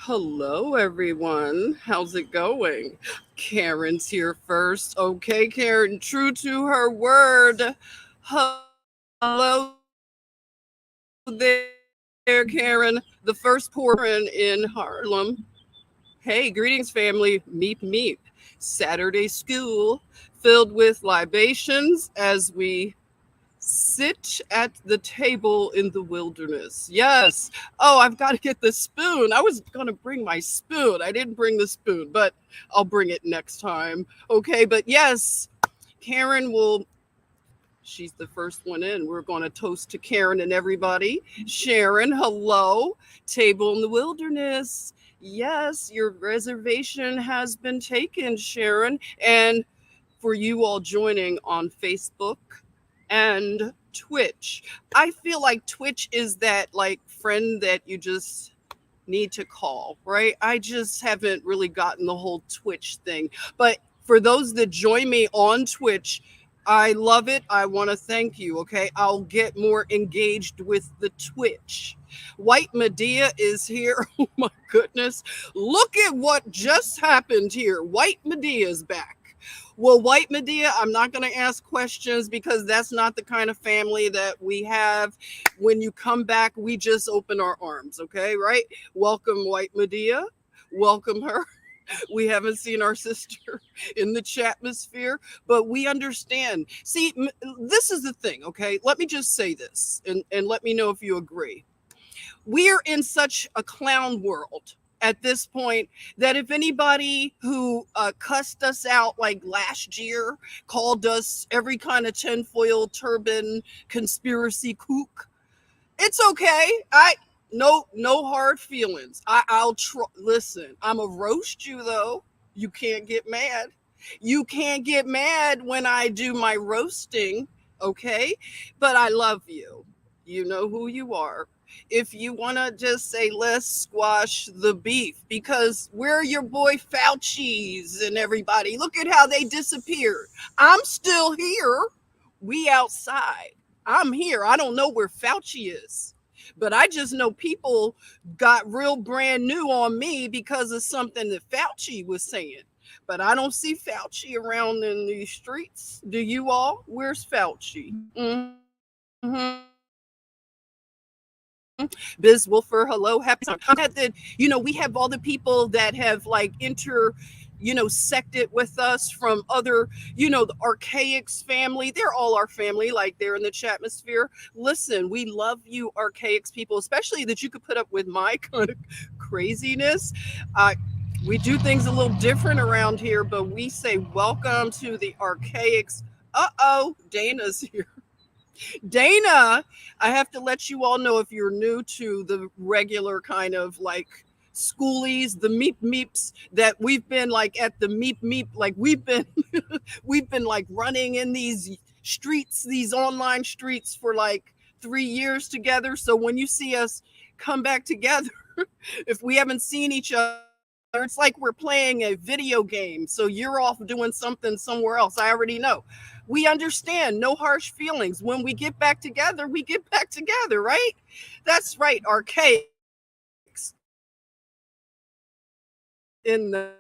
Hello, everyone. How's it going? Karen's here first. Okay, Karen, true to her word. Hello there, Karen, the first portion in Harlem. Hey, greetings, family. Meep meep. Saturday school filled with libations as we sit at the table in the wilderness. Yes. Oh, I've got to get the spoon. I was going to bring my spoon. I didn't bring the spoon, but I'll bring it next time. Okay, but yes, Karen will. She's the first one in. We're going to toast to Karen and everybody. Sharon, hello. Table in the wilderness. Yes, your reservation has been taken, Sharon. And for you all joining on Facebook and Twitch. I feel like Twitch is that like friend that you just need to call, right? I just haven't really gotten the whole Twitch thing. But for those that join me on Twitch, I love it. I want to thank you. Okay. I'll get more engaged with the Twitch. White Medea is here. Oh my goodness. Look at what just happened here. White Medea is back. Well, White Medea, I'm not going to ask questions because that's not the kind of family that we have. When you come back, we just open our arms. Okay. Right. Welcome, White Medea. Welcome her. We haven't seen our sister in the chatmosphere, but we understand. See, this is the thing, okay? Let me just say this and let me know if you agree. We're in such a clown world at this point that if anybody who cussed us out like last year, called us every kind of tinfoil turban conspiracy kook, it's okay. No hard feelings. I'll listen. I'm a roast you though. You can't get mad. You can't get mad when I do my roasting, okay? But I love you. You know who you are. If you want to just say let's squash the beef because we're your boy Fauci's and everybody. Look at how they disappeared. I'm still here. We outside. I'm here. I don't know where Fauci is. But I just know people got real brand new on me because of something that Fauci was saying. But I don't see Fauci around in these streets. Do you all? Where's Fauci? Biz Wolfer, hello, happy time. I'm glad that, we have all the people that have like sected with us from other, the Archaics family. They're all our family, like they're in the chatmosphere. Listen, we love you, Archaics people, especially that you could put up with my kind of craziness. Uh, we do things a little different around here, but we say welcome to the Archaics. Uh-oh, Dana's here. Dana, I have to let you all know if you're new to the regular kind of like schoolies, the meep meeps that we've been like at the meep meep, like we've been like running in these streets, these online streets for like 3 years together. So when you see us come back together, if we haven't seen each other, it's like we're playing a video game. So you're off doing something somewhere else. I already know. We understand, no harsh feelings. When we get back together, we get back together, right? That's right, Archaics in the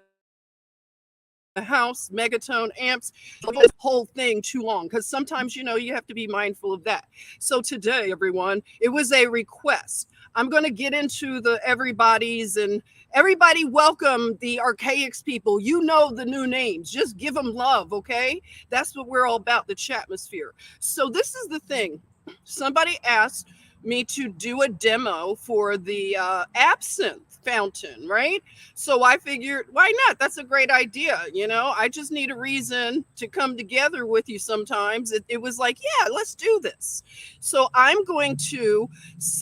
house, Megatone amps. This whole thing too long because sometimes, you have to be mindful of that. So today, everyone, it was a request. I'm going to get into the everybody's and everybody welcome the Archaics people. You know the new names. Just give them love, okay? That's what we're all about, the chatmosphere. So this is the thing. Somebody asked me to do a demo for the absinthe fountain, right? So I figured, why not? That's a great idea. I just need a reason to come together with you sometimes. It was like, yeah, let's do this. So I'm going to,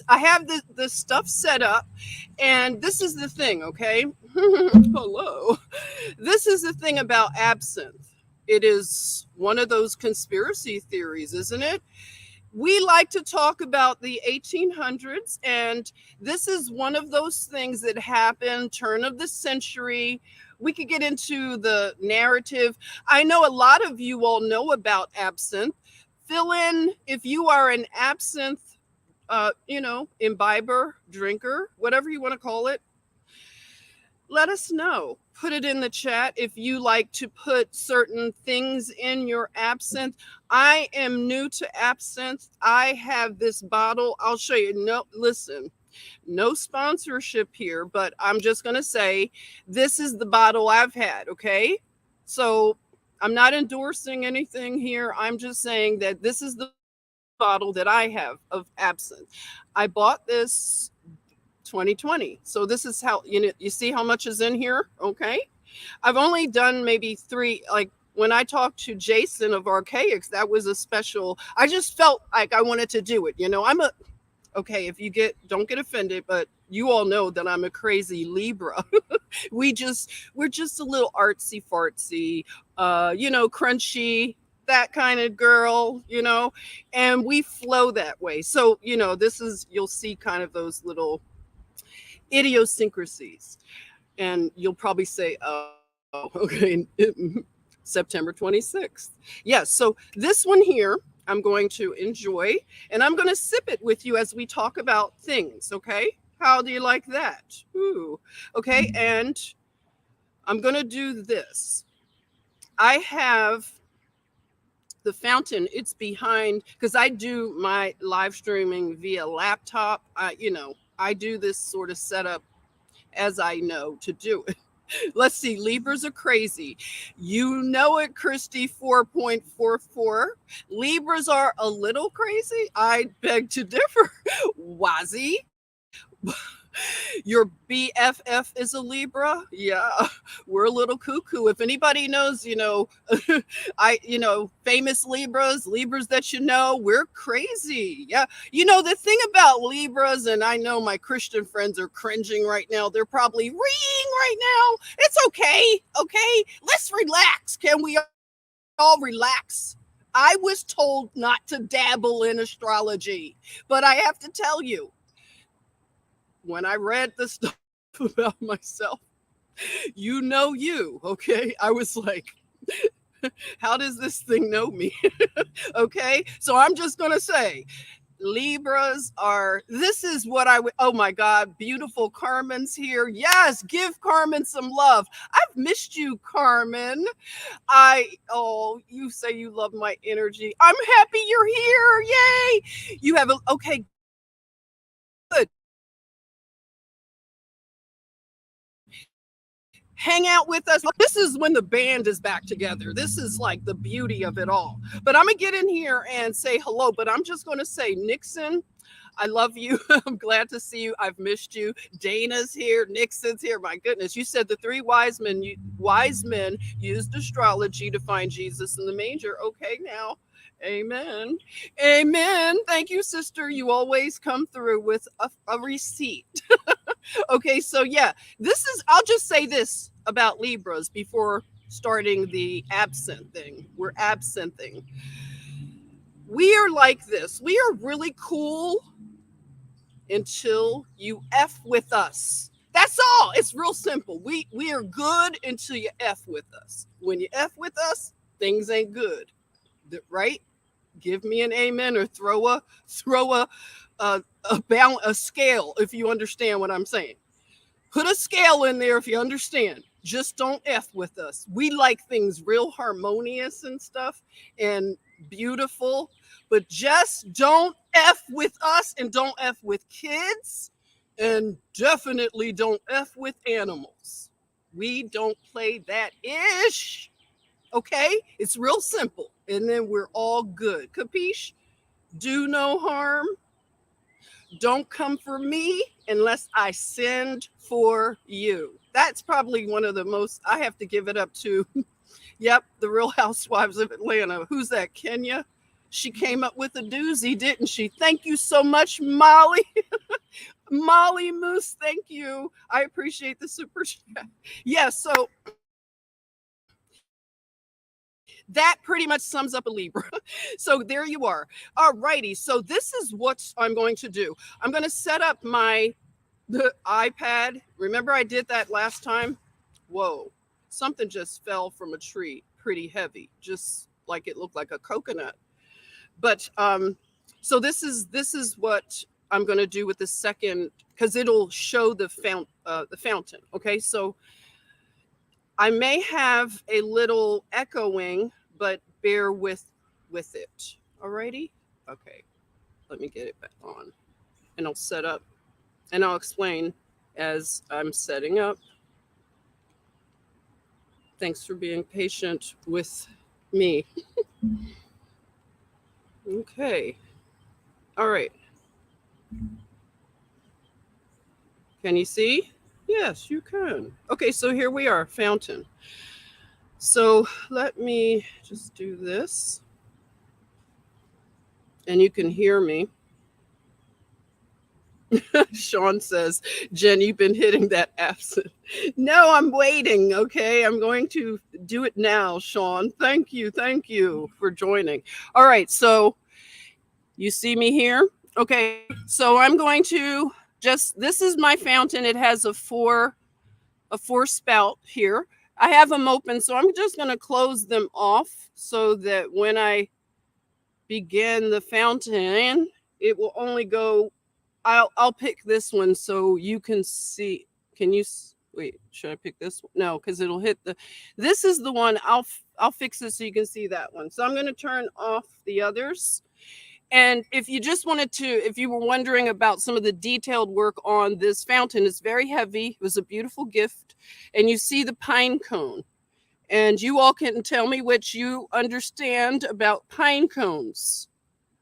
I have the stuff set up, and this is the thing, okay? Hello. This is the thing about absinthe. It is one of those conspiracy theories, isn't it? We like to talk about the 1800s, and this is one of those things that happened turn of the century. We could get into the narrative. I know a lot of you all know about absinthe. Fill in if you are an absinthe imbiber, drinker, whatever you want to call it. let us know. Put it in the chat if you like to put certain things in your absinthe. I am new to absinthe. I have this bottle. I'll show you. No, listen, no sponsorship here, but I'm just going to say this is the bottle I've had. Okay. So I'm not endorsing anything here. I'm just saying that this is the bottle that I have of absinthe. I bought this 2020. So this is how, you see how much is in here. Okay. I've only done maybe three, like when I talked to Jason of Archaics, that was a special, I just felt like I wanted to do it. Okay, if you don't get offended, but you all know that I'm a crazy Libra. We're just a little artsy fartsy, crunchy, that kind of girl, and we flow that way. So, you'll see kind of those little idiosyncrasies. And you'll probably say, oh, okay, September 26th. Yes. So this one here, I'm going to enjoy, and I'm going to sip it with you as we talk about things. Okay. How do you like that? Ooh. Okay. And I'm going to do this. I have the fountain. It's behind, because I do my live streaming via laptop. I do this sort of setup as I know to do it. Let's see. Libras are crazy. You know it, Christy 4.44. Libras are a little crazy. I beg to differ. Wazzy. Your BFF is a Libra. Yeah, we're a little cuckoo. If anybody knows, famous Libras that we're crazy. Yeah. The thing about Libras, and I know my Christian friends are cringing right now. They're probably reeing right now. It's okay. Okay. Let's relax. Can we all relax? I was told not to dabble in astrology, but I have to tell you, when I read the stuff about myself, okay? I was like, how does this thing know me? Okay? So I'm just going to say, Libras this is what I would, oh my God, beautiful Carmen's here. Yes, give Carmen some love. I've missed you, Carmen. You say you love my energy. I'm happy you're here. Yay. Okay, good. Hang out with us. This is when the band is back together. This is like the beauty of it all. But I'm going to get in here and say hello. But I'm just going to say, Nixon, I love you. I'm glad to see you. I've missed you. Dana's here. Nixon's here. My goodness. You said the three wise men used astrology to find Jesus in the manger. Okay, now. Amen. Amen. Thank you, sister. You always come through with a receipt. Okay, so yeah, I'll just say this about Libras before starting the absinthe thing. We're absinthing. We are like this. We are really cool until you F with us. That's all. It's real simple. We are good until you F with us. When you F with us, things ain't good. Right? Give me an amen, or throw a scale if you understand what I'm saying. Put a scale in there if you understand. Just don't F with us. We like things real harmonious and stuff and beautiful, but just don't F with us, and don't F with kids, and definitely don't F with animals. We don't play that ish. Okay? It's real simple. And then we're all good. Capiche? Do no harm. Don't come for me unless I send for you. That's probably one of the most, I have to give it up to. Yep, the Real Housewives of Atlanta. Who's that, Kenya? She came up with a doozy, didn't she? Thank you so much, Molly. Molly Moose, thank you. I appreciate the super chat. Yeah, so that pretty much sums up a Libra. So there you are. All righty. So this is what I'm going to do. I'm going to set up the iPad. Remember I did that last time? Whoa. Something just fell from a tree, pretty heavy, just like it looked like a coconut. But so this is what I'm going to do with the second because it'll show the fountain. Okay, so I may have a little echoing, but bear with it. Alrighty? Okay, let me get it back on. And I'll set up and I'll explain as I'm setting up. Thanks for being patient with me. Okay. All right. Can you see? Yes, you can. Okay, so here we are, fountain. So let me just do this. And you can hear me. Sean says, Jen, you've been hitting that absinthe. No, I'm waiting. Okay, I'm going to do it now, Sean. Thank you for joining. All right, so you see me here. Okay, so I'm going to this is my fountain. It has a four spout here. I have them open, so I'm just going to close them off so that when I begin the fountain, it will only go. I'll pick this one so you can see. Can you wait? Should I pick this one? No, because it'll hit the. This is the one. I'll fix it so you can see that one. So I'm going to turn off the others. And if you just wanted to, if you were wondering about some of the detailed work on this fountain, it's very heavy. It was a beautiful gift. And you see the pine cone. And you all can tell me what you understand about pine cones.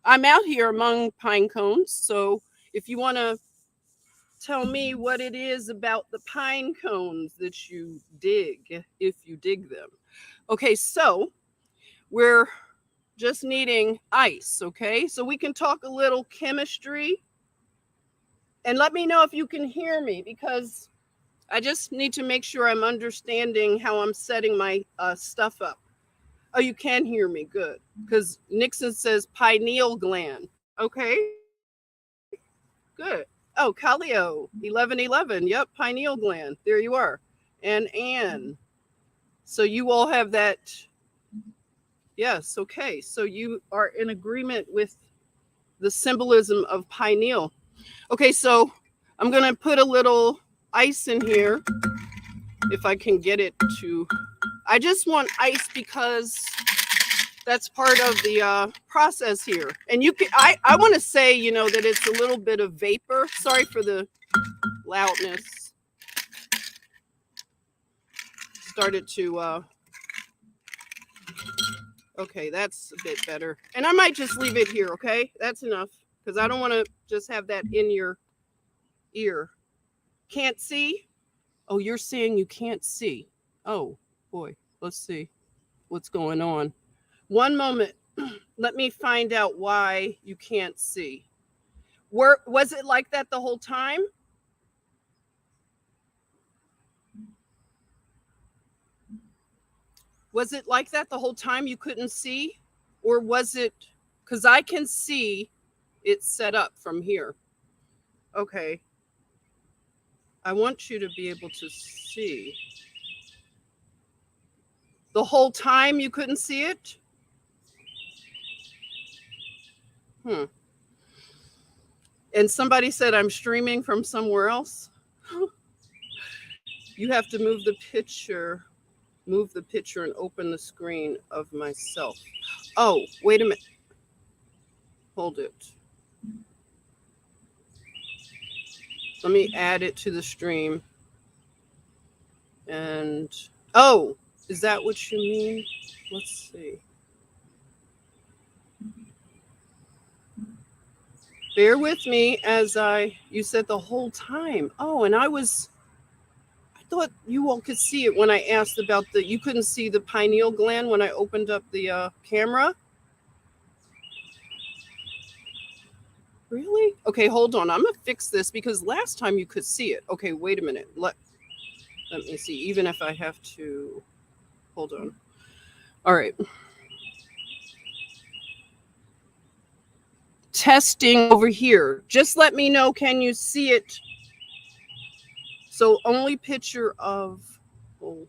I'm out here among pine cones. So if you want to tell me what it is about the pine cones that you dig, if you dig them. Okay, so we're just needing ice, okay? So we can talk a little chemistry. And let me know if you can hear me, because I just need to make sure I'm understanding how I'm setting my stuff up. Oh, you can hear me, good. Because Nixon says pineal gland. Okay, good. Oh, Calio, 1111. Yep, pineal gland. There you are. And Anne. So you all have that. Yes, okay. So you are in agreement with the symbolism of pineal. Okay, so I'm going to put a little ice in here if I can get it to. I just want ice because that's part of the process here. And you can, I want to say, you know, that it's a little bit of vapor. Sorry for the loudness. Started to, okay, that's a bit better. And I might just leave it here, okay? That's enough, because I don't want to just have that in your ear. Can't see? Oh, you're saying you can't see. Oh, boy, let's see what's going on. One moment. Let me find out why you can't see. Was it like that the whole time? Was it like that the whole time you couldn't see? Or was it, because I can see it set up from here. Okay. I want you to be able to see. The whole time you couldn't see it? And somebody said I'm streaming from somewhere else. You have to move the picture and open the screen of myself. Oh, wait a minute. Hold it. Let me add it to the stream. And, oh, is that what you mean? Let's see. Bear with me as you said the whole time. Oh, and I thought you all could see it when I asked about you couldn't see the pineal gland when I opened up the camera. Really? Okay, hold on. I'm gonna fix this because last time you could see it. Okay, wait a minute. Let me see. Even if I have to, hold on. All right. Testing over here. Just let me know. Can you see it? So only picture of. Hold.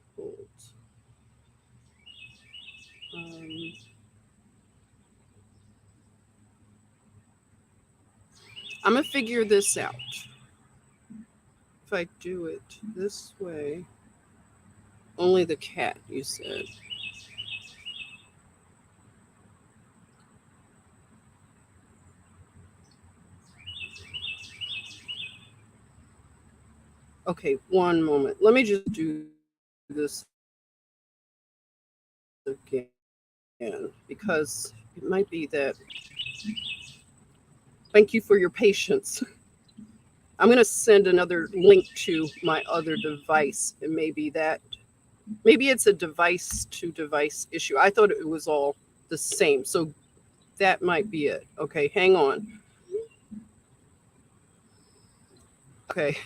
I'm gonna figure this out. if I do it this way, only the cat, you said. Okay, one moment. Let me just do this again because it might be that. Thank you for your patience. I'm going to send another link to my other device, and maybe it's a device to device issue. I thought it was all the same. So that might be it. Okay, hang on. Okay.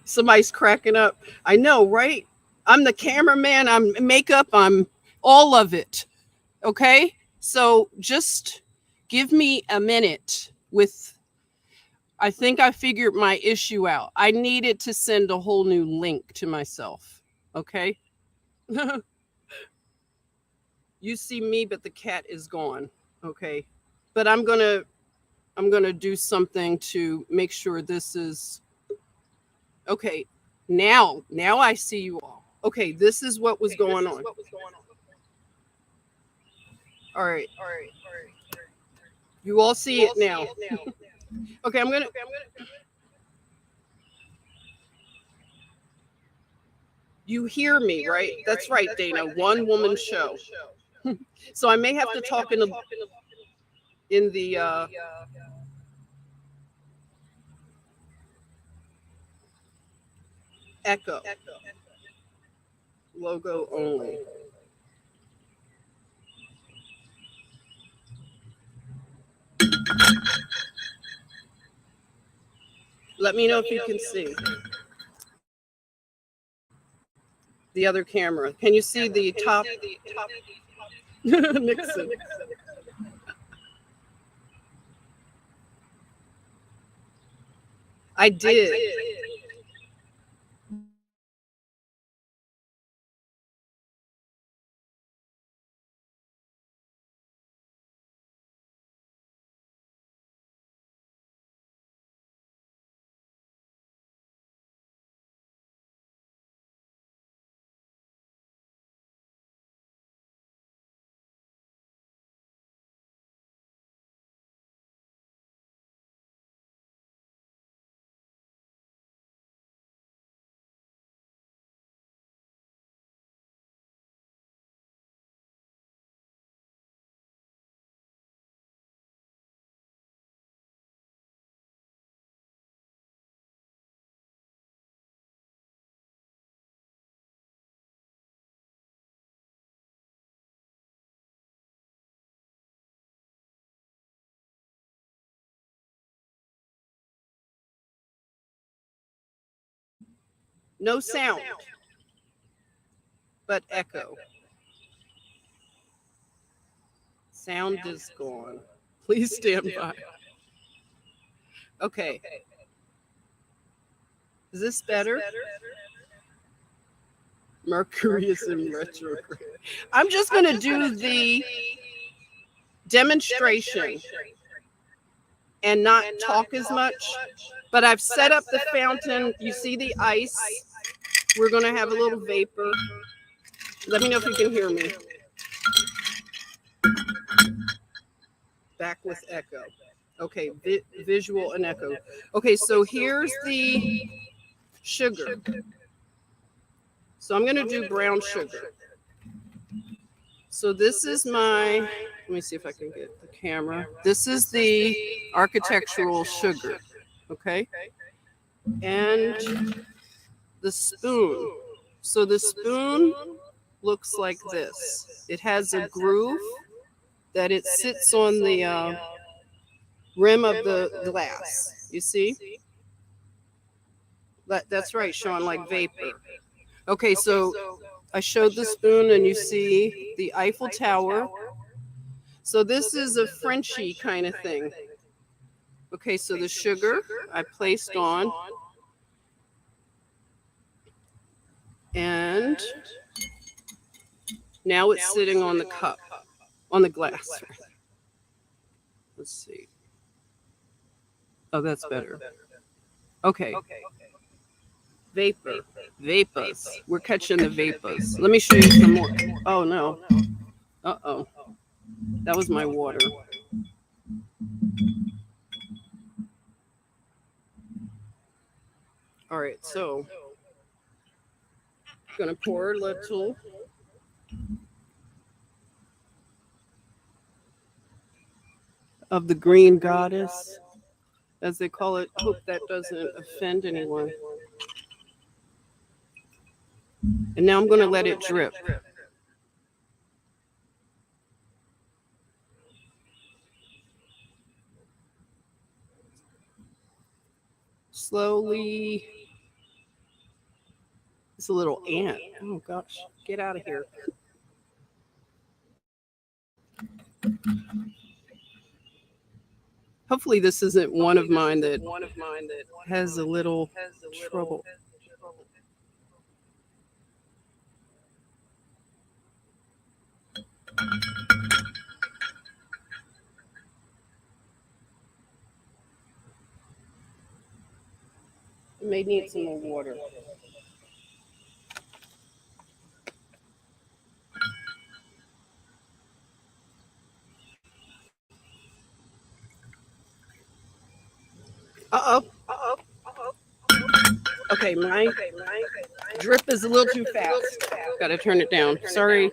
Somebody's cracking up. I know, right? I'm the cameraman, I'm makeup, I'm all of it. Okay? So just give me a minute with I think I figured my issue out. I needed to send a whole new link to myself. Okay? You see me, but the cat is gone. Okay? But I'm gonna do something to make sure this is okay. Now I see you all. Okay, this is what was going on. All right. You all see it now. Okay, I'm gonna. You hear me, right? That's right, Dana. One woman show. So I may have to talk in the echo logo only. Let me know if you can see the other camera. Can you see the top? Nixon. I did. No sound, but echo. Sound is gone. Please stand by. Okay. Is this better? Mercury is in retrograde. I'm just going to do the demonstration and not talk as much. But I've set up the fountain. You see the ice. We're going to have a little vapor. Let me know if you can hear me. Back with echo. Okay, visual and echo. Okay, so here's the sugar. So I'm going to do brown sugar. So this is my, let me see if I can get the camera. This is the architectural sugar, okay? And the spoon. So the spoon looks like this. It has a groove that it sits on the rim of the glass. You see? That's right, Sean, like vapor. Okay, so I showed the spoon and you see the Eiffel Tower. So this is a Frenchy kind of thing. Okay, so the sugar I placed on. And now it's sitting on the cup, on the glass. Let's see. Oh, that's better. Okay. Vapor. Vapors. We're catching the vapors. Let me show you some more. Oh, no. Uh-oh. That was my water. All right, so I'm going to pour a little of the green goddess, as they call it. Hope that doesn't offend anyone. And now I'm going to let it drip. Slowly. It's a little ant. Oh, gosh. Get out of here. Hopefully, this isn't one of mine that has a little trouble. It may need some more water. Uh oh. Okay, my drip is a little too fast. Got to turn it down. Sorry.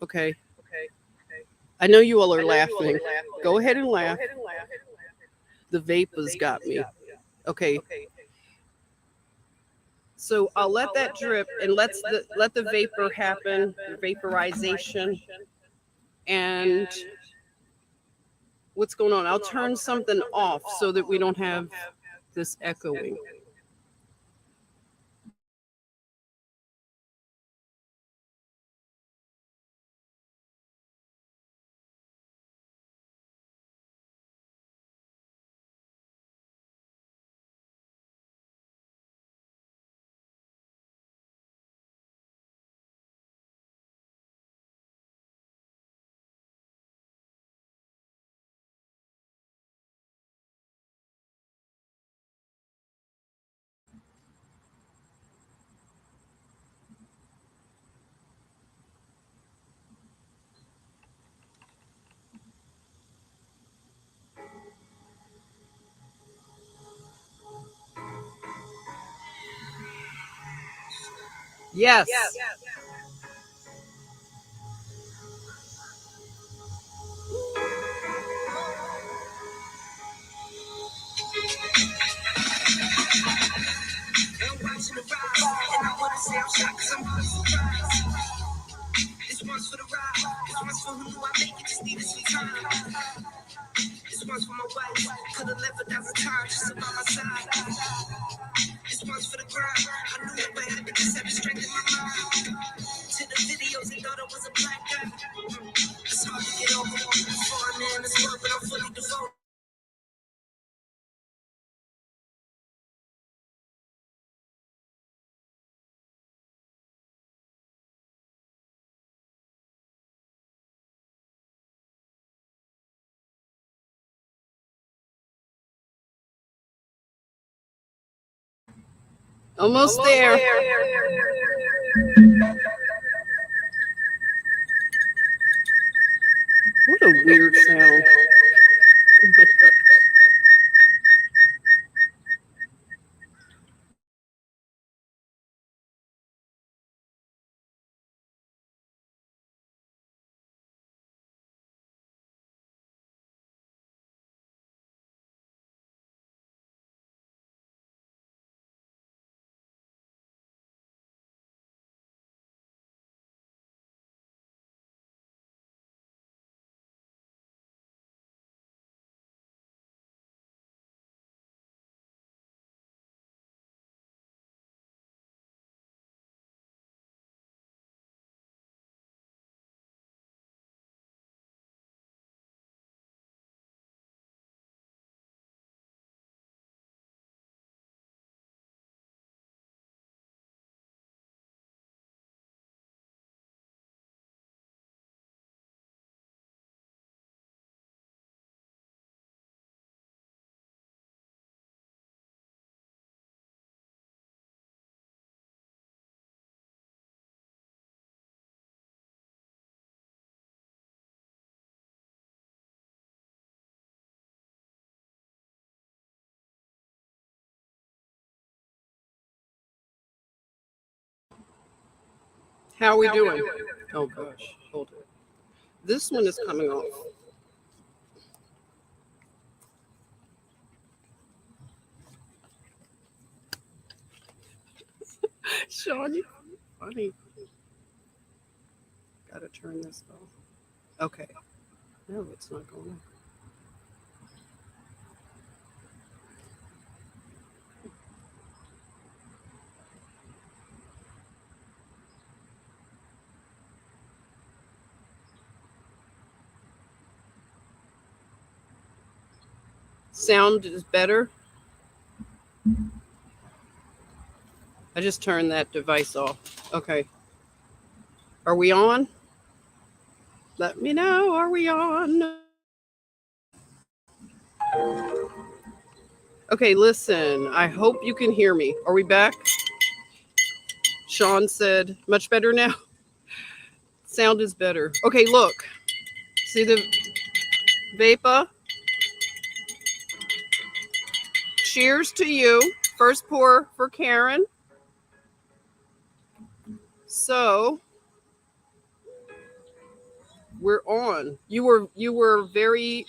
Okay. I know you all are laughing. Go ahead and laugh. The vapors got me. Okay. So I'll let that drip and let the vapor happen, the vaporization. And what's going on? I'll turn something off so that we don't have this echoing. Yes. This one's for the ride. This one's for who knew I make it, just needed some time. This one's for my wife. Could have left 1,000 times just about my side. This one's for the grind. I knew it would happen, just had the strength in my mind. To the videos, they thought I was a black guy. It's hard to get over. For a man, it's love, but I'm fully devoted. Almost there. What a weird sound. Oh my God. How are we doing? Oh gosh, hold it. This one is coming off. Sean, you funny. Gotta turn this off. Okay. No, it's not going on. Sound is better. I just turned that device off. Okay. Are we on? Let me know. Are we on? Okay, listen. I hope you can hear me. Are we back? Sean said, much better now. Sound is better. Okay, look. See the vapor? Cheers to you. First pour for Karen. So we're on. You were very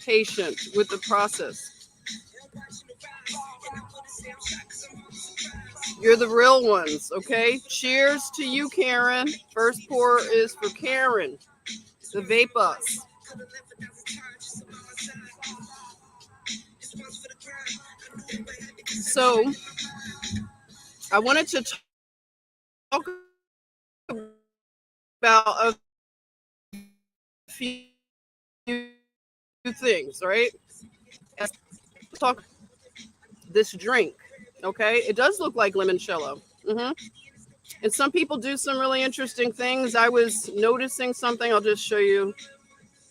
patient with the process. You're the real ones, okay? Cheers to you, Karen. First pour is for Karen. The vapors. So I wanted to talk about a few things, right? Let's talk this drink, okay? It does look like limoncello. And some people do some really interesting things. I was noticing something. I'll just show you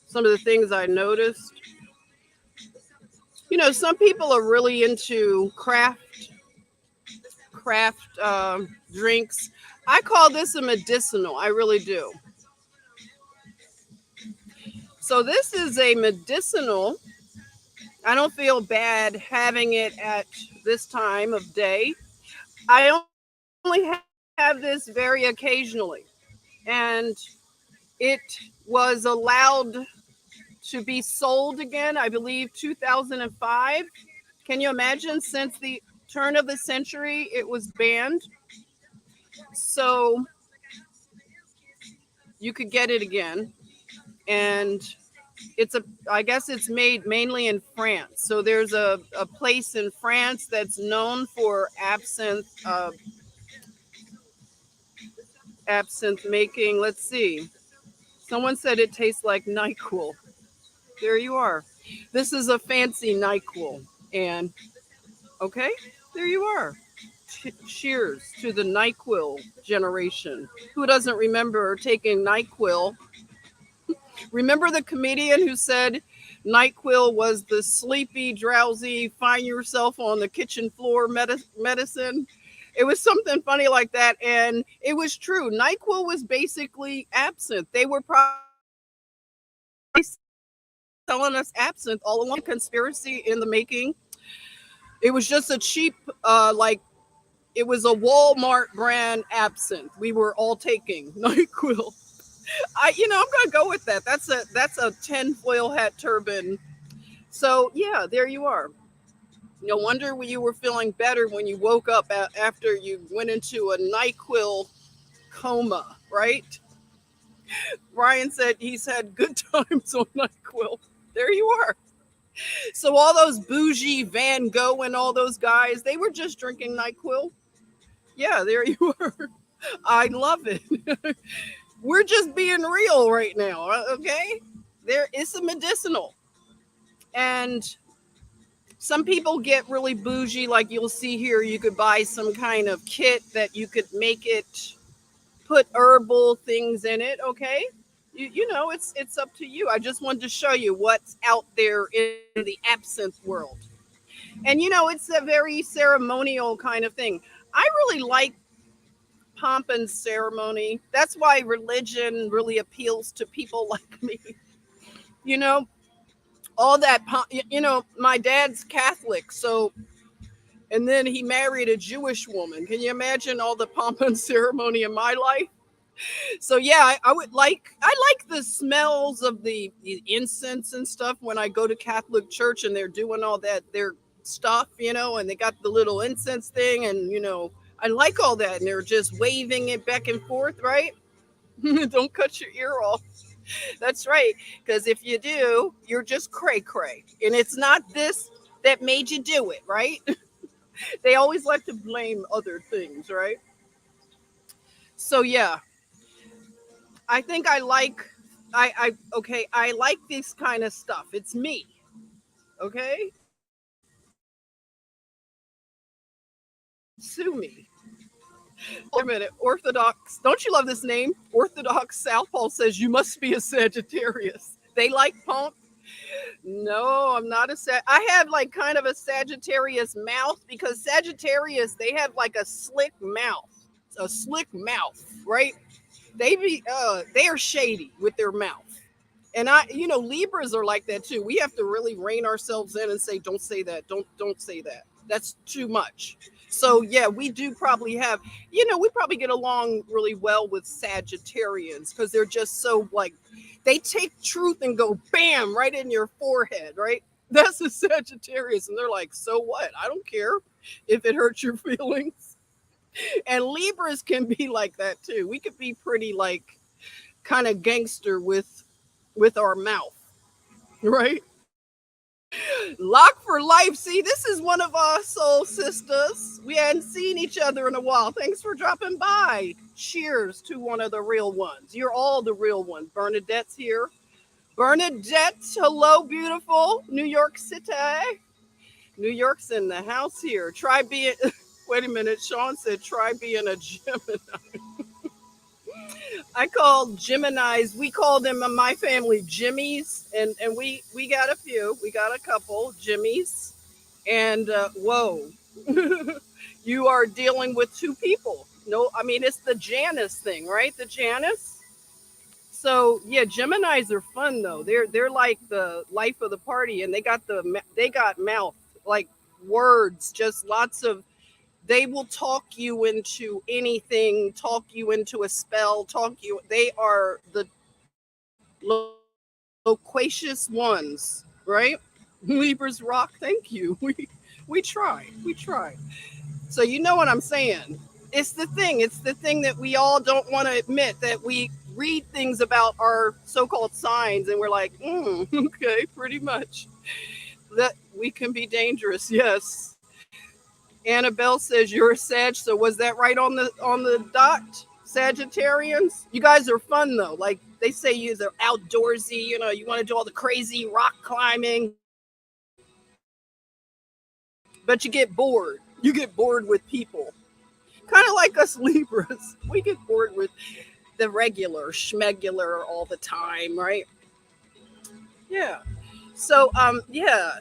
some of the things I noticed. You know, some people are really into craft drinks. I call this a medicinal. I really do. So this is a medicinal. I don't feel bad having it at this time of day. I only have this very occasionally, and it was allowed to be sold again, I believe 2005. Can you imagine? Since the turn of the century it was banned, so you could get it again. And I guess it's made mainly in France. So there's a place in France that's known for absinthe making. Let's see. Someone said it tastes like NyQuil. There you are. This is a fancy NyQuil. And okay, there you are. Cheers to the NyQuil generation. Who doesn't remember taking NyQuil? Remember the comedian who said NyQuil was the sleepy, drowsy, find yourself on the kitchen floor medicine? It was something funny like that. And it was true. NyQuil was basically absinthe. They were probably selling us absinthe all along. Conspiracy in the making. It was just a cheap, it was a Walmart brand absinthe. We were all taking NyQuil. I'm gonna go with that. That's a tinfoil hat turban. So yeah, there you are. No wonder you were feeling better when you woke up after you went into a NyQuil coma, right? Ryan said he's had good times on NyQuil. There you are. So all those bougie Van Gogh and all those guys, they were just drinking NyQuil. Yeah, there you are. I love it. We're just being real right now, okay? There is a medicinal. And some people get really bougie, like you'll see here. You could buy some kind of kit that you could make it, put herbal things in it, okay? It's up to you. I just wanted to show you what's out there in the absinthe world. And it's a very ceremonial kind of thing. I really like pomp and ceremony. That's why religion really appeals to people like me. You know, all that my dad's Catholic, so and then he married a Jewish woman. Can you imagine all the pomp and ceremony in my life? So yeah, I like the smells of the incense and stuff when I go to Catholic church and they're doing all that their stuff, and they got the little incense thing, and I like all that, and they're just waving it back and forth, right? Don't cut your ear off. That's right, because if you do, you're just cray cray, and it's not this that made you do it, right? They always like to blame other things, right? So yeah, I think I okay, I like this kind of stuff. It's me. Okay? Sue me. Wait a minute. Orthodox. Don't you love this name? Orthodox Southpaw says you must be a Sagittarius. They like punk. No, I'm not a I have like kind of a Sagittarius mouth because Sagittarius, they have like a slick mouth. A slick mouth, right? They are shady with their mouth. And Libras are like that too. We have to really rein ourselves in and say, don't say that. Don't say that. That's too much. So yeah, we do probably have, we probably get along really well with Sagittarians because they're just so like they take truth and go bam right in your forehead, right? That's a Sagittarius, and they're like, so what? I don't care if it hurts your feelings. And Libras can be like that too. We could be pretty like kind of gangster with our mouth, right? Lock for life. See, this is one of our soul sisters. We hadn't seen each other in a while. Thanks for dropping by. Cheers to one of the real ones. You're all the real ones. Bernadette's here. Bernadette, hello, beautiful. New York City. New York's in the house here. Try being, wait a minute. Sean said, try being a Gemini. I call Geminis, we call them in my family Jimmies, and we got a few, we got a couple Jimmies, and whoa, you are dealing with two people. No, I mean it's the Janus thing, right? The Janus. So yeah, Geminis are fun though. They're like the life of the party, and they got mouth like words, just lots of they will talk you into anything, talk you into a spell, they are the loquacious ones, right? Libras rock, thank you. We try. We try. So you know what I'm saying. It's the thing that we all don't want to admit that we read things about our so-called signs and we're like, okay, pretty much. That we can be dangerous, yes. Annabelle says you're a Sag, so was that right on the dot? Sagittarians, you guys are fun though. Like they say, you're outdoorsy. You want to do all the crazy rock climbing, but you get bored. You get bored with people, kind of like us Libras. We get bored with the regular schmegular all the time, right? Yeah. So yeah,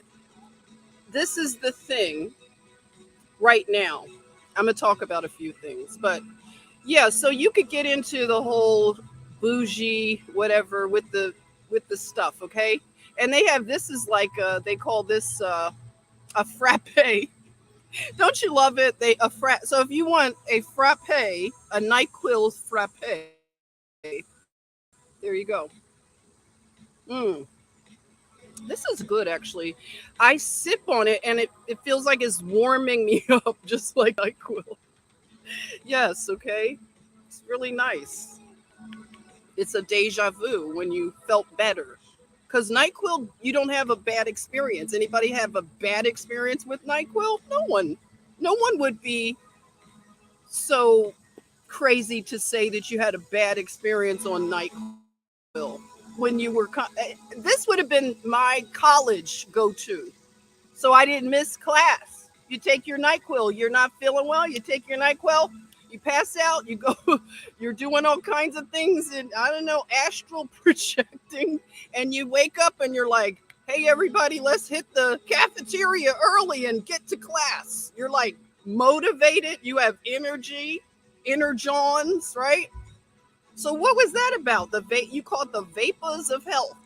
this is the thing right now. I'm gonna talk about a few things, but yeah, so you could get into the whole bougie whatever with the stuff, okay? And they have this is like they call this a frappe. Don't you love it? They a frappe. So if you want a frappe, a NyQuil frappe, there you go. Mm, this is good actually. I sip on it and it feels like it's warming me up just like NyQuil. Yes, okay. It's really nice. It's a deja vu when you felt better. Because NyQuil, you don't have a bad experience. Anybody have a bad experience with NyQuil? No one. No one would be so crazy to say that you had a bad experience on NyQuil when you were. This would have been my college go to. So I didn't miss class. You take your NyQuil. You're not feeling well. You take your NyQuil. You pass out. You go. You're doing all kinds of things, and I don't know, astral projecting. And you wake up and you're like, "Hey, everybody, let's hit the cafeteria early and get to class." You're like motivated. You have energy, energons, right? So what was that about? You call it the vapors of health.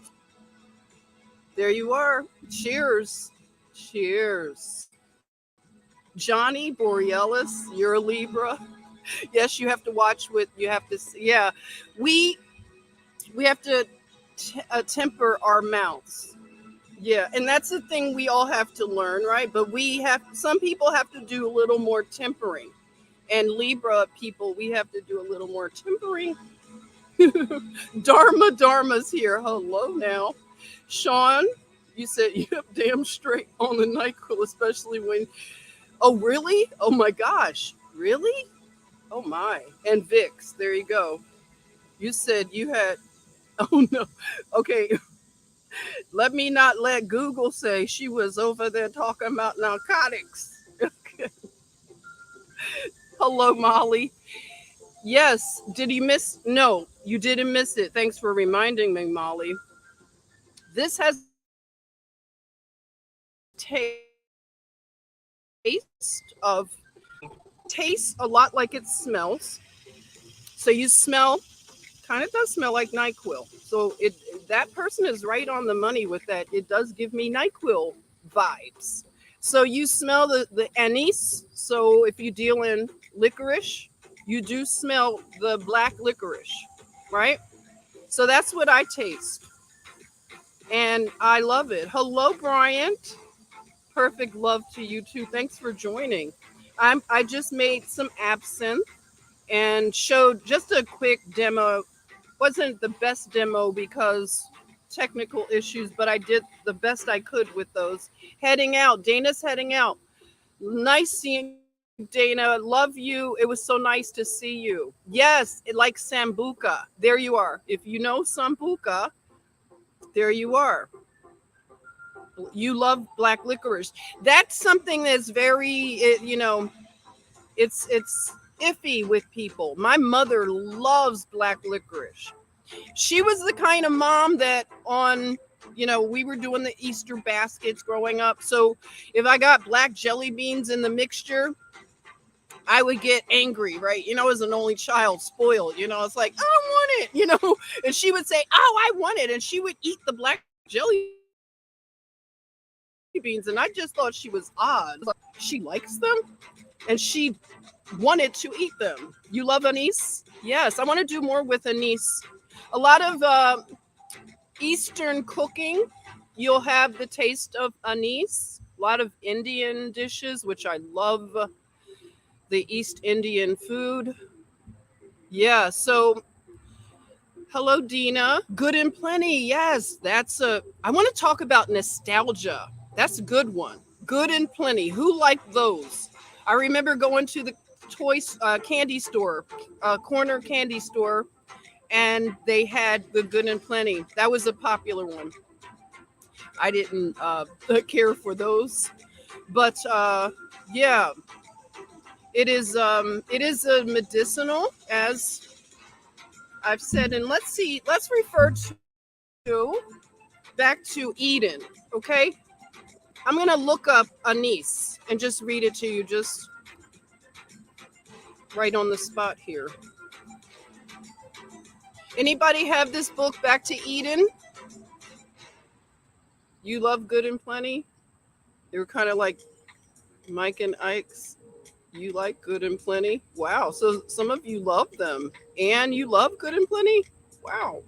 There you are. Cheers. Cheers. Johnny Borealis, you're a Libra. Yes, you have to watch with you have to yeah. We we have to temper our mouths. Yeah, and that's the thing we all have to learn, right? But we have some people have to do a little more tempering. And Libra people, we have to do a little more tempering. Dharma's here. Hello now. Sean, you said you have damn straight on the NyQuil, especially when oh really? Oh my gosh. Really? Oh my. And Vix, there you go. You said you had oh no. Okay, let me not let Google say she was over there talking about narcotics. Hello, Molly. Yes. Did you miss? No, you didn't miss it. Thanks for reminding me, Molly. This has a taste of tastes a lot like it smells. So you smell kind of does smell like NyQuil. So it that person is right on the money with that. It does give me NyQuil vibes. So you smell the anise. So if you deal in licorice, you do smell the black licorice, right? So that's what I taste. And I love it. Hello, Bryant. Perfect love to you too. Thanks for joining. I just made some absinthe and showed just a quick demo. Wasn't the best demo because technical issues, but I did the best I could with those. Heading out. Dana's heading out. Nice seeing you, Dana. Love you. It was so nice to see you. Yes, like Sambuca. There you are. If you know Sambuca, there you are. You love black licorice. That's something that's very, it's iffy with people. My mother loves black licorice. She was the kind of mom that we were doing the Easter baskets growing up. So if I got black jelly beans in the mixture, I would get angry, right? As an only child, spoiled, it's like, I don't want it, and she would say, oh, I want it. And she would eat the black jelly beans. And I just thought she was odd. She likes them and she wanted to eat them. You love anise? Yes, I want to do more with anise. A lot of Eastern cooking, you'll have the taste of anise. A lot of Indian dishes, which I love the East Indian food. Yeah, so hello, Dina. Good and plenty. Yes, I want to talk about nostalgia. That's a good one. Good and plenty. Who liked those? I remember going to the candy store, corner candy store, and they had the Good and Plenty. That was a popular one. I didn't care for those, but yeah, it is a medicinal, as I've said. And let's see, let's refer to back to Eden. Okay, I'm gonna look up anise and just read it to you, just right on the spot here. Anybody have this book, Back to Eden? You love Good and Plenty? They were kind of like Mike and Ike's. You like Good and Plenty? Wow. So some of you love them. And you love Good and Plenty? Wow.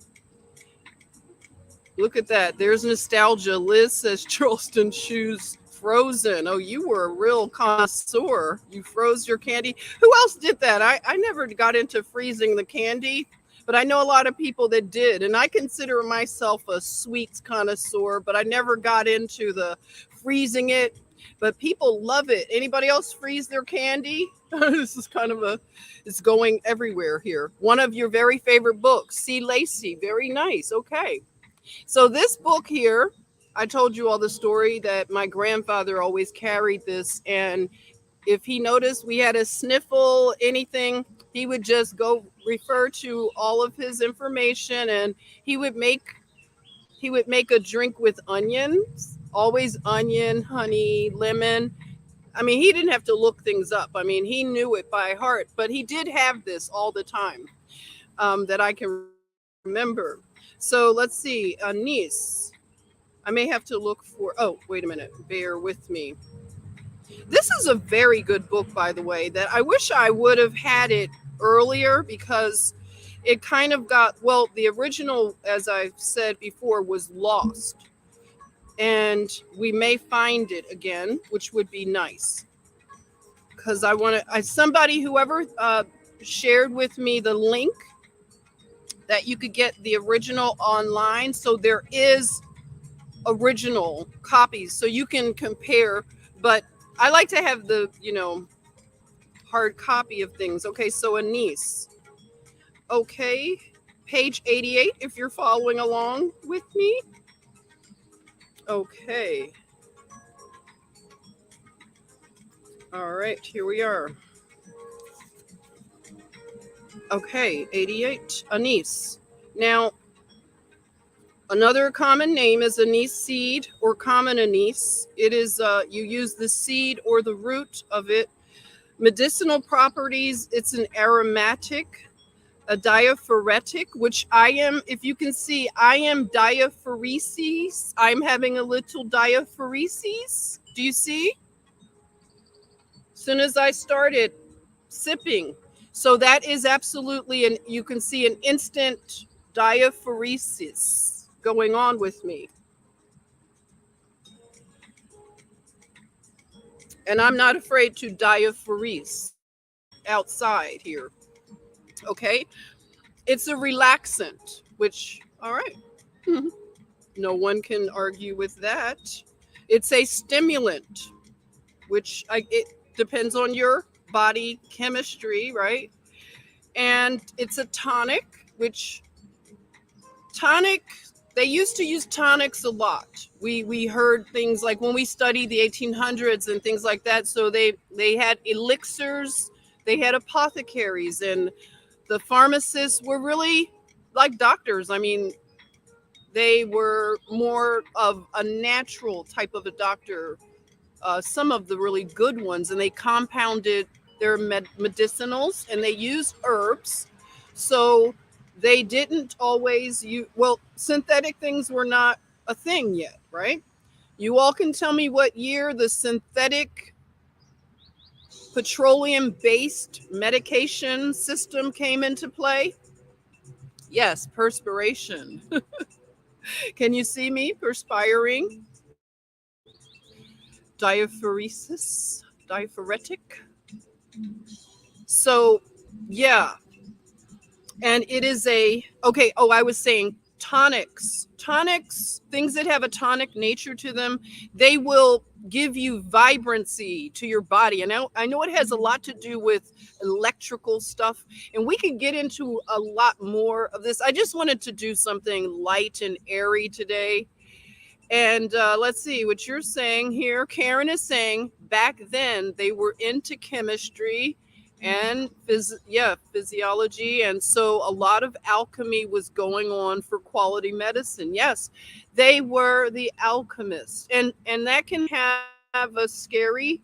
Look at that. There's nostalgia. Liz says Charleston shoes frozen. Oh, you were a real connoisseur. You froze your candy. Who else did that? I never got into freezing the candy, but I know a lot of people that did. And I consider myself a sweets connoisseur, but I never got into the freezing it. But people love it. Anybody else freeze their candy? This is it's going everywhere here. One of your very favorite books, C. Lacey. Very nice. Okay. So this book here, I told you all the story that my grandfather always carried this. And if he noticed we had a sniffle, anything, he would just go refer to all of his information, and he would make a drink with onions, always onion, honey, lemon. I mean, he didn't have to look things up. I mean, he knew it by heart, but he did have this all the time, that I can remember. So let's see, anise. I may have to look for, oh, wait a minute, bear with me. This is a very good book, by the way, that I wish I would have had it earlier because it kind of got, well, the original, as I've said before, was lost. And we may find it again, which would be nice. Because I want to, somebody, whoever shared with me the link that you could get the original online. So there is original copies so you can compare. But I like to have the, hard copy of things. Okay, so anise. Okay, page 88, if you're following along with me. Okay, all right, here we are. Okay, 88, anise. Now, another common name is anise seed or common anise. It is, you use the seed or the root of it. Medicinal properties, it's an aromatic, a diaphoretic, which I am, if you can see, I am diaphoresis. I'm having a little diaphoresis. Do you see? As soon as I started sipping. So that is absolutely, and you can see an instant diaphoresis going on with me. And I'm not afraid to diaphorese outside here. Okay. It's a relaxant, which, all right. No one can argue with that. It's a stimulant, which it depends on your body chemistry, right? And it's a tonic, which tonic, they used to use tonics a lot. We heard things like when we studied the 1800s and things like that. So they had elixirs, they had apothecaries, and the pharmacists were really like doctors. I mean, they were more of a natural type of a doctor, some of the really good ones, and they compounded their medicinals and they used herbs. So they didn't always use, well, synthetic things were not a thing yet, right? You all can tell me what year the synthetic petroleum based medication system came into play. Yes, perspiration. Can you see me perspiring? Diaphoretic. So, yeah. And it is a, okay. Oh, I was saying tonics, things that have a tonic nature to them, they will give you vibrancy to your body. And I know it has a lot to do with electrical stuff, and we could get into a lot more of this. I just wanted to do something light and airy today. And let's see what you're saying here. Karen is saying back then they were into chemistry and physiology. And so a lot of alchemy was going on for quality medicine. Yes, they were the alchemists. And that can have a scary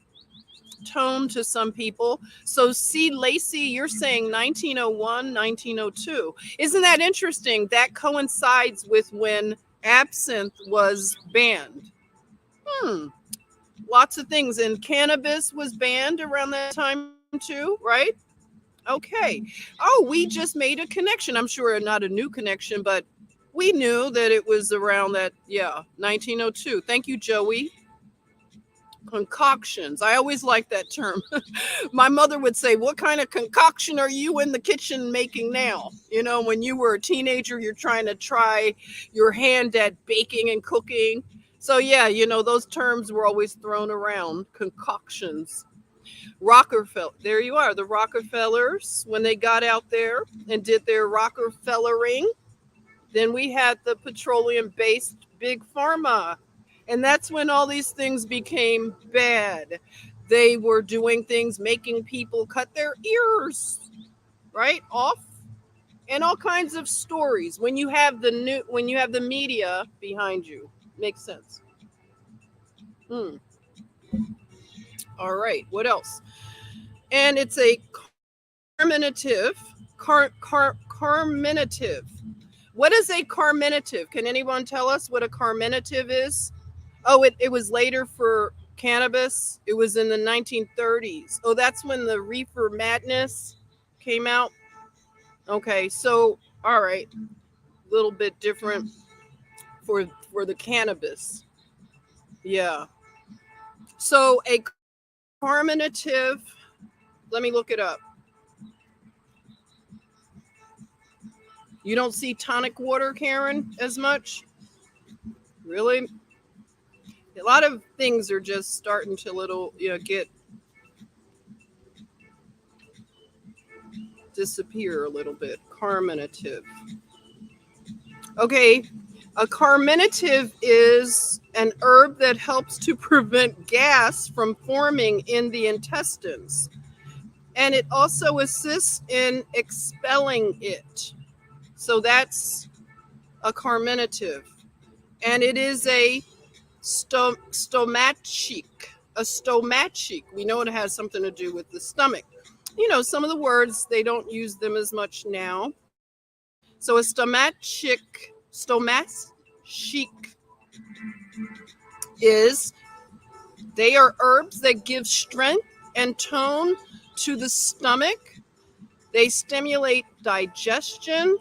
tone to some people. So see, Lacey, you're saying 1901, 1902. Isn't that interesting? That coincides with when absinthe was banned. Hmm. Lots of things. And cannabis was banned around that time too, right? Okay. Oh, we just made a connection. I'm sure not a new connection, but we knew that it was around that, yeah, 1902. Thank you, Joey. Concoctions. I always like that term. My mother would say, "What kind of concoction are you in the kitchen making now?" You know, when you were a teenager, you're trying to try your hand at baking and cooking. So, yeah, those terms were always thrown around, concoctions. Rockefeller, there you are, the Rockefellers, when they got out there and did their Rockefellering. Then we had the petroleum based big pharma. And that's when all these things became bad. They were doing things, making people cut their ears, right? Off, and all kinds of stories. When you have the media behind you, makes sense. Hmm. All right. What else? And it's a carminative. Carminative. What is a carminative? Can anyone tell us what a carminative is? Oh, it was later for Cannabis. It was in the 1930s. Oh, that's when the reefer madness came out. Okay, so all right, a little bit different for the cannabis. Yeah. So a carminative, let me look it up. You don't see tonic water, Karen, as much? Really? A lot of things are just starting to get disappear a little bit. Carminative. Okay, a carminative is an herb that helps to prevent gas from forming in the intestines, and it also assists in expelling it. So that's a carminative, and it is a stomachic. A stomachic. We know it has something to do with the stomach. Some of the words they don't use them as much now. So a stomachic is they are herbs that give strength and tone to the stomach. They stimulate digestion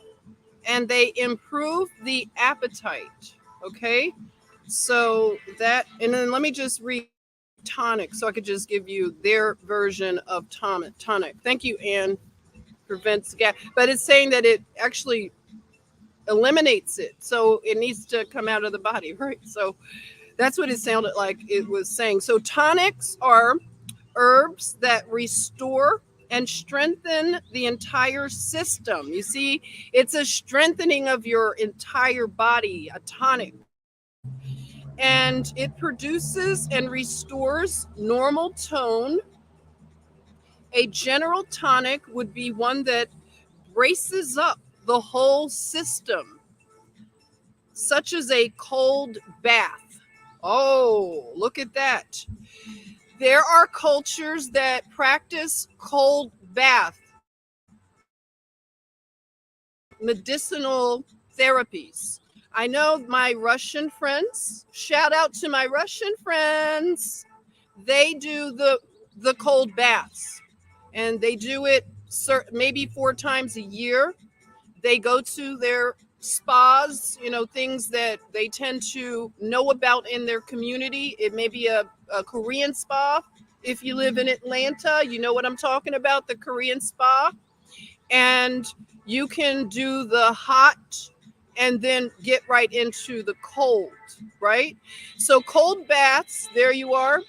and they improve the appetite. Okay. So that, and then let me just read tonic so I could just give you their version of tonic. Thank you, Anne. Prevents gas, but it's saying that it actually eliminates it. So it needs to come out of the body, right? So that's what it sounded like it was saying. So tonics are herbs that restore and strengthen the entire system. You see, it's a strengthening of your entire body, a tonic. And it produces and restores normal tone. A general tonic would be one that braces up the whole system, such as a cold bath. Oh, look at that. There are cultures that practice cold bath, medicinal therapies. I know my Russian friends, shout out to my Russian friends. They do the cold baths, and they do it maybe 4 times a year. They go to their spas, things that they tend to know about in their community. It may be a Korean spa. If you live in Atlanta, you know what I'm talking about, the Korean spa. And you can do the hot and then get right into the cold, right? So cold baths, there you are.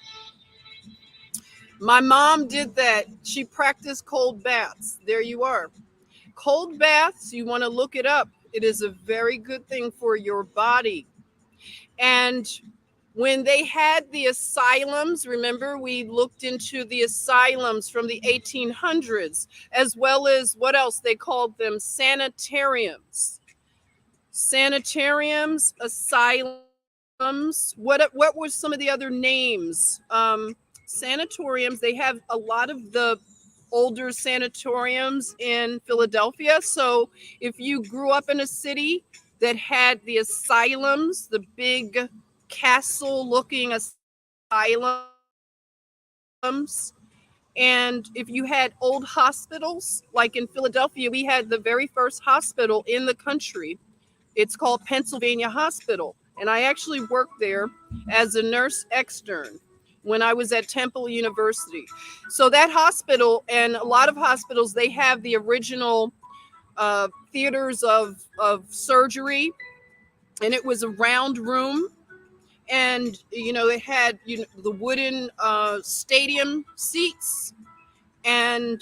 My mom did that. She practiced cold baths. There you are. Cold baths, you want to look it up. It is a very good thing for your body. And when they had the asylums, remember we looked into the asylums from the 1800s, as well as what else? They called them sanitariums. Sanitariums, asylums. What were some of the other names? Sanatoriums, they have a lot of the older sanatoriums in Philadelphia. So if you grew up in a city that had the asylums, the big castle looking asylums, and if you had old hospitals, like in Philadelphia, we had the very first hospital in the country. It's called Pennsylvania Hospital. And I actually worked there as a nurse extern when I was at Temple University. So that hospital, and a lot of hospitals, they have the original theaters of surgery. And it was a round room. And, it had the wooden stadium seats. And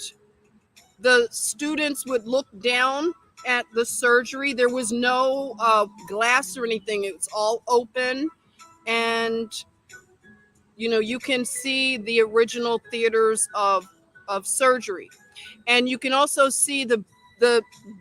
the students would look down at the surgery. There was no glass or anything. It was all open. And you can see the original theaters of surgery, and you can also see the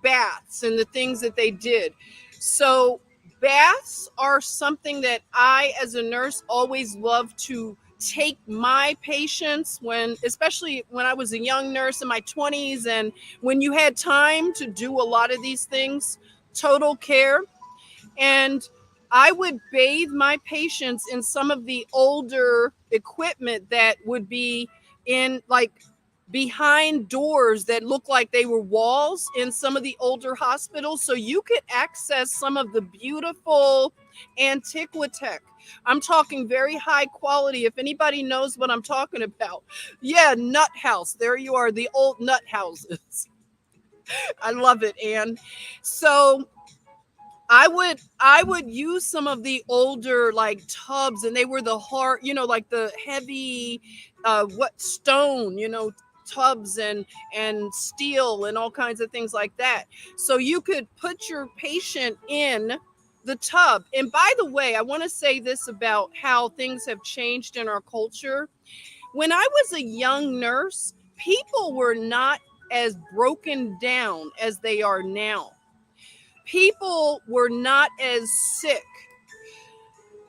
baths and the things that they did. So baths are something that I, as a nurse, always love to take my patients, especially when I was a young nurse in my 20s, and when you had time to do a lot of these things, total care. And I would bathe my patients in some of the older equipment that would be in like behind doors that look like they were walls in some of the older hospitals, so you could access some of the beautiful antiquitech. I'm talking very high quality. If anybody knows what I'm talking about, yeah, nut house. There you are, the old nut houses. I love it, Anne. So I would use some of the older like tubs, and they were the hard, like the heavy what stone, tubs and steel and all kinds of things like that. So you could put your patient in the tub. And by the way, I want to say this about how things have changed in our culture. When I was a young nurse, people were not as broken down as they are now. People were not as sick.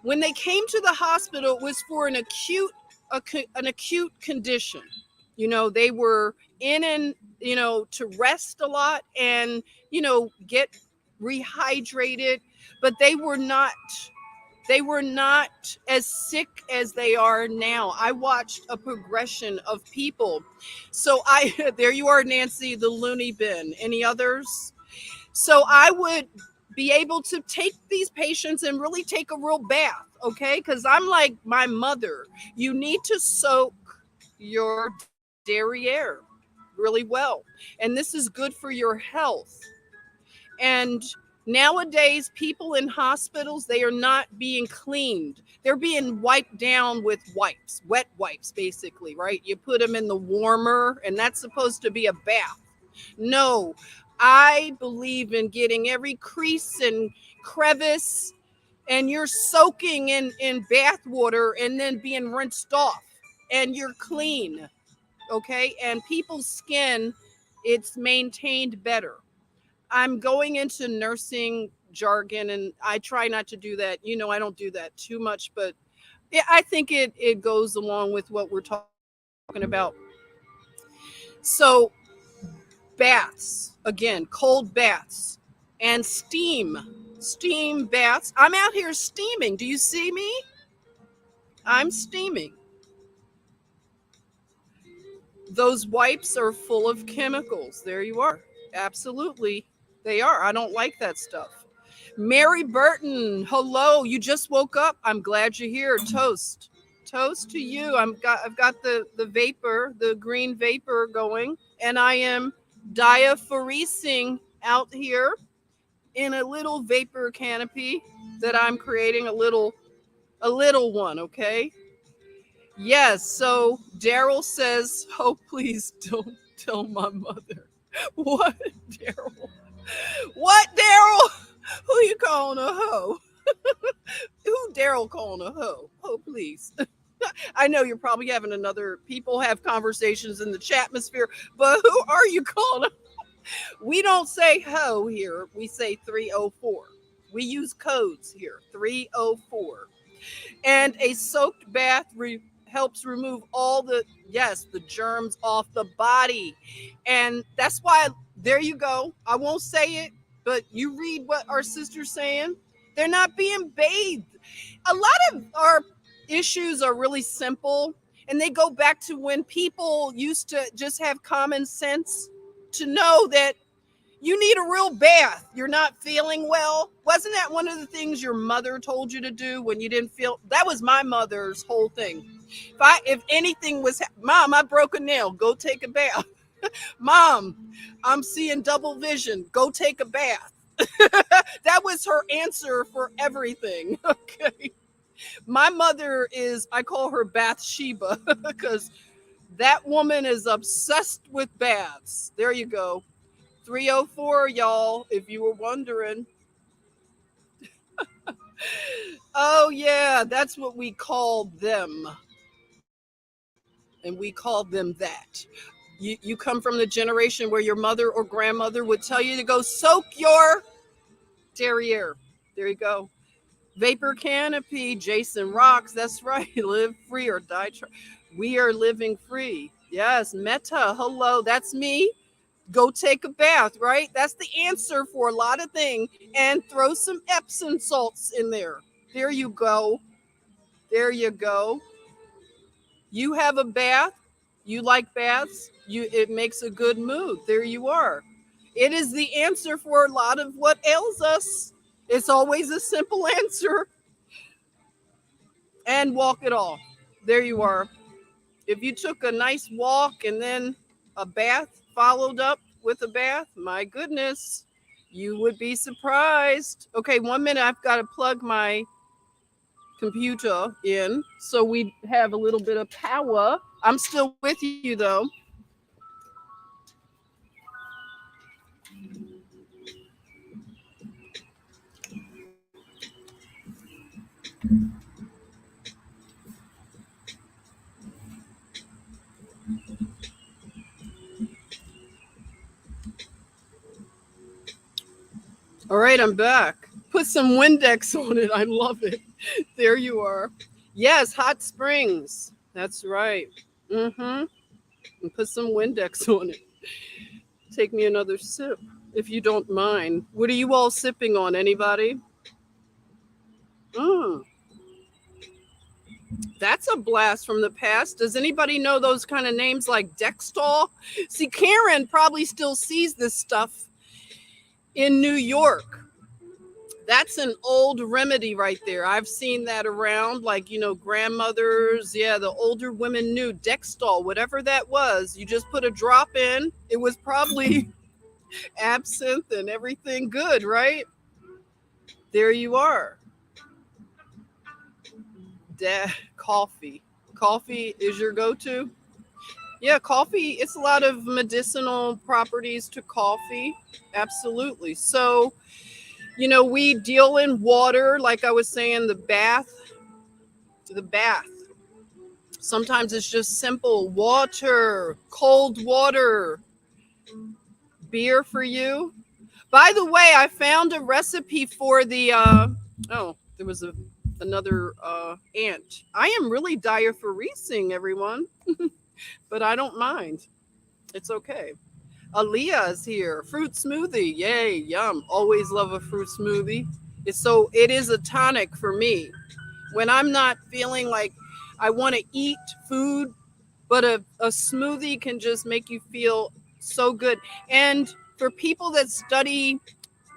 When they came to the hospital, it was for an acute condition. They were in and to rest a lot and get rehydrated, but they were not as sick as they are now. I watched a progression of people. So I there you are, Nancy, the loony bin. Any others? So I would be able to take these patients and really take a real bath, okay? Because I'm like my mother. You need to soak your derriere really well. And this is good for your health. And nowadays, people in hospitals, they are not being cleaned. They're being wiped down with wipes, wet wipes, basically, right? You put them in the warmer, and that's supposed to be a bath. No, I believe in getting every crease and crevice, and you're soaking in bath water and then being rinsed off, and you're clean, okay? And people's skin, it's maintained better. I'm going into nursing jargon, and I try not to do that. I don't do that too much, but I think it goes along with what we're talking about. So baths, again, cold baths and steam baths. I'm out here steaming. Do you see me? I'm steaming. Those wipes are full of chemicals. There you are. Absolutely. They are. I don't like that stuff. Mary Burton, hello. You just woke up. I'm glad you're here. Toast. Toast to you. I've got the vapor, the green vapor going, and I am diaphoresing out here in a little vapor canopy that I'm creating, a little one, okay? Yes, so Daryl says, "Oh, please don't tell my mother." What, Daryl? What, Daryl? Who you calling a hoe? Who Daryl calling a hoe? Oh, please. I know you're probably having another people have conversations in the chatmosphere, but who are you calling? We don't say hoe here. We say 304. We use codes here. 304. And a soaked bath helps remove all the, yes, the germs off the body. And that's why, there you go. I won't say it, but you read what our sister's saying. They're not being bathed. A lot of our issues are really simple, and they go back to when people used to just have common sense to know that you need a real bath. You're not feeling well. Wasn't that one of the things your mother told you to do when you didn't feel? That was my mother's whole thing. If anything was, Mom, I broke a nail. Go take a bath. Mom, I'm seeing double vision. Go take a bath. That was her answer for everything. Okay. My mother is, I call her Bathsheba because that woman is obsessed with baths. There you go. 304, y'all, if you were wondering. Oh, yeah, that's what we call them. And we call them that. You come from the generation where your mother or grandmother would tell you to go soak your derriere. There you go. Vapor canopy, Jason rocks. That's right. Live free or die. We are living free. Yes, Meta. Hello, that's me. Go take a bath, right? That's the answer for a lot of things. And throw some Epsom salts in there. There you go. There you go. You have a bath. You like baths. It makes a good mood. There you are. It is the answer for a lot of what ails us. It's always a simple answer. And walk it off. There you are. If you took a nice walk and then a bath followed up with a bath, my goodness, you would be surprised. Okay, 1 minute. I've got to plug my computer in so we have a little bit of power. I'm still with you though. All right, I'm back. Put some Windex on it. I love it. There you are. Yes, hot springs. That's right. Mm-hmm. And put some Windex on it. Take me another sip, if you don't mind. What are you all sipping on? Anybody? Mm, that's a blast from the past. Does anybody know those kind of names like Dextol? See, Karen probably still sees this stuff in New York. That's an old remedy right there. I've seen that around, like, grandmothers. Yeah, the older women knew Dextol, whatever that was. You just put a drop in. It was probably absinthe and everything good, right? There you are. Coffee. Coffee is your go to? Yeah, coffee, it's a lot of medicinal properties to coffee. Absolutely. So, we deal in water, like I was saying, the bath. Sometimes it's just simple water, cold water, beer for you. By the way, I found a recipe for the oh, there was another ant. I am really diaphoresing, everyone, but I don't mind. It's okay. Aaliyah is here. Fruit smoothie. Yay, yum. Always love a fruit smoothie. It is a tonic for me. When I'm not feeling like I want to eat food, but a smoothie can just make you feel so good. And for people that study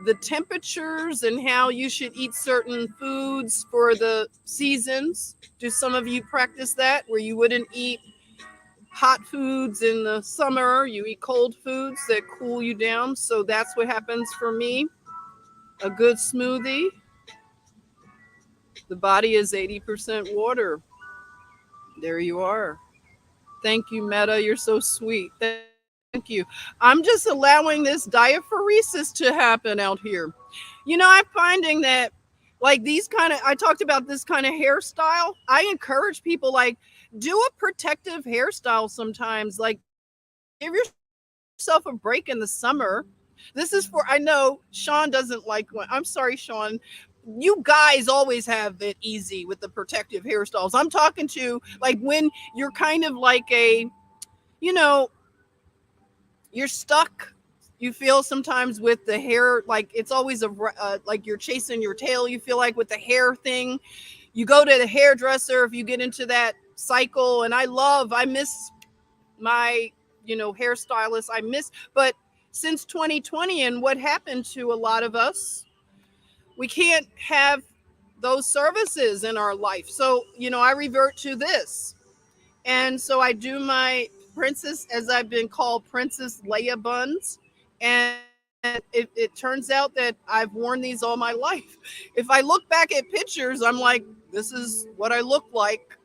the temperatures and how you should eat certain foods for the seasons, do some of you practice that where you wouldn't eat hot foods in the summer, you eat cold foods that cool you down? So that's what happens for me. A good smoothie. The body is 80% water. There you are. Thank you, Meta. You're so sweet. Thank you. I'm just allowing this diaphoresis to happen out here. I'm finding that, like, I talked about this kind of hairstyle. I encourage people, like, do a protective hairstyle sometimes. Like, give yourself a break in the summer. This is for, I know Sean doesn't like when, I'm sorry, Sean. You guys always have it easy with the protective hairstyles. I'm talking to, like, when you're kind of like you know, you're stuck. You feel sometimes with the hair, like it's always like you're chasing your tail. You feel like with the hair thing, you go to the hairdresser if you get into that cycle. And I miss my, hairstylist. But since 2020 and what happened to a lot of us, we can't have those services in our life. So, I revert to this. And so I do my princess, as I've been called, Princess Leia buns. And it turns out that I've worn these all my life. If I look back at pictures, I'm like, this is what I look like.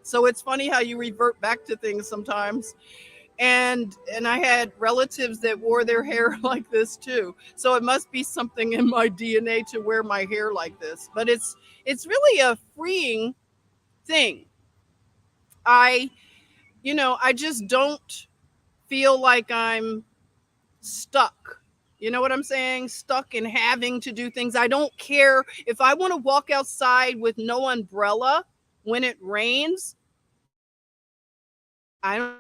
So it's funny how you revert back to things sometimes. And I had relatives that wore their hair like this too. So it must be something in my DNA to wear my hair like this. But it's really a freeing thing. I I just don't feel like I'm stuck. You know what I'm saying? Stuck in having to do things. I don't care if I want to walk outside with no umbrella when it rains. I don't care.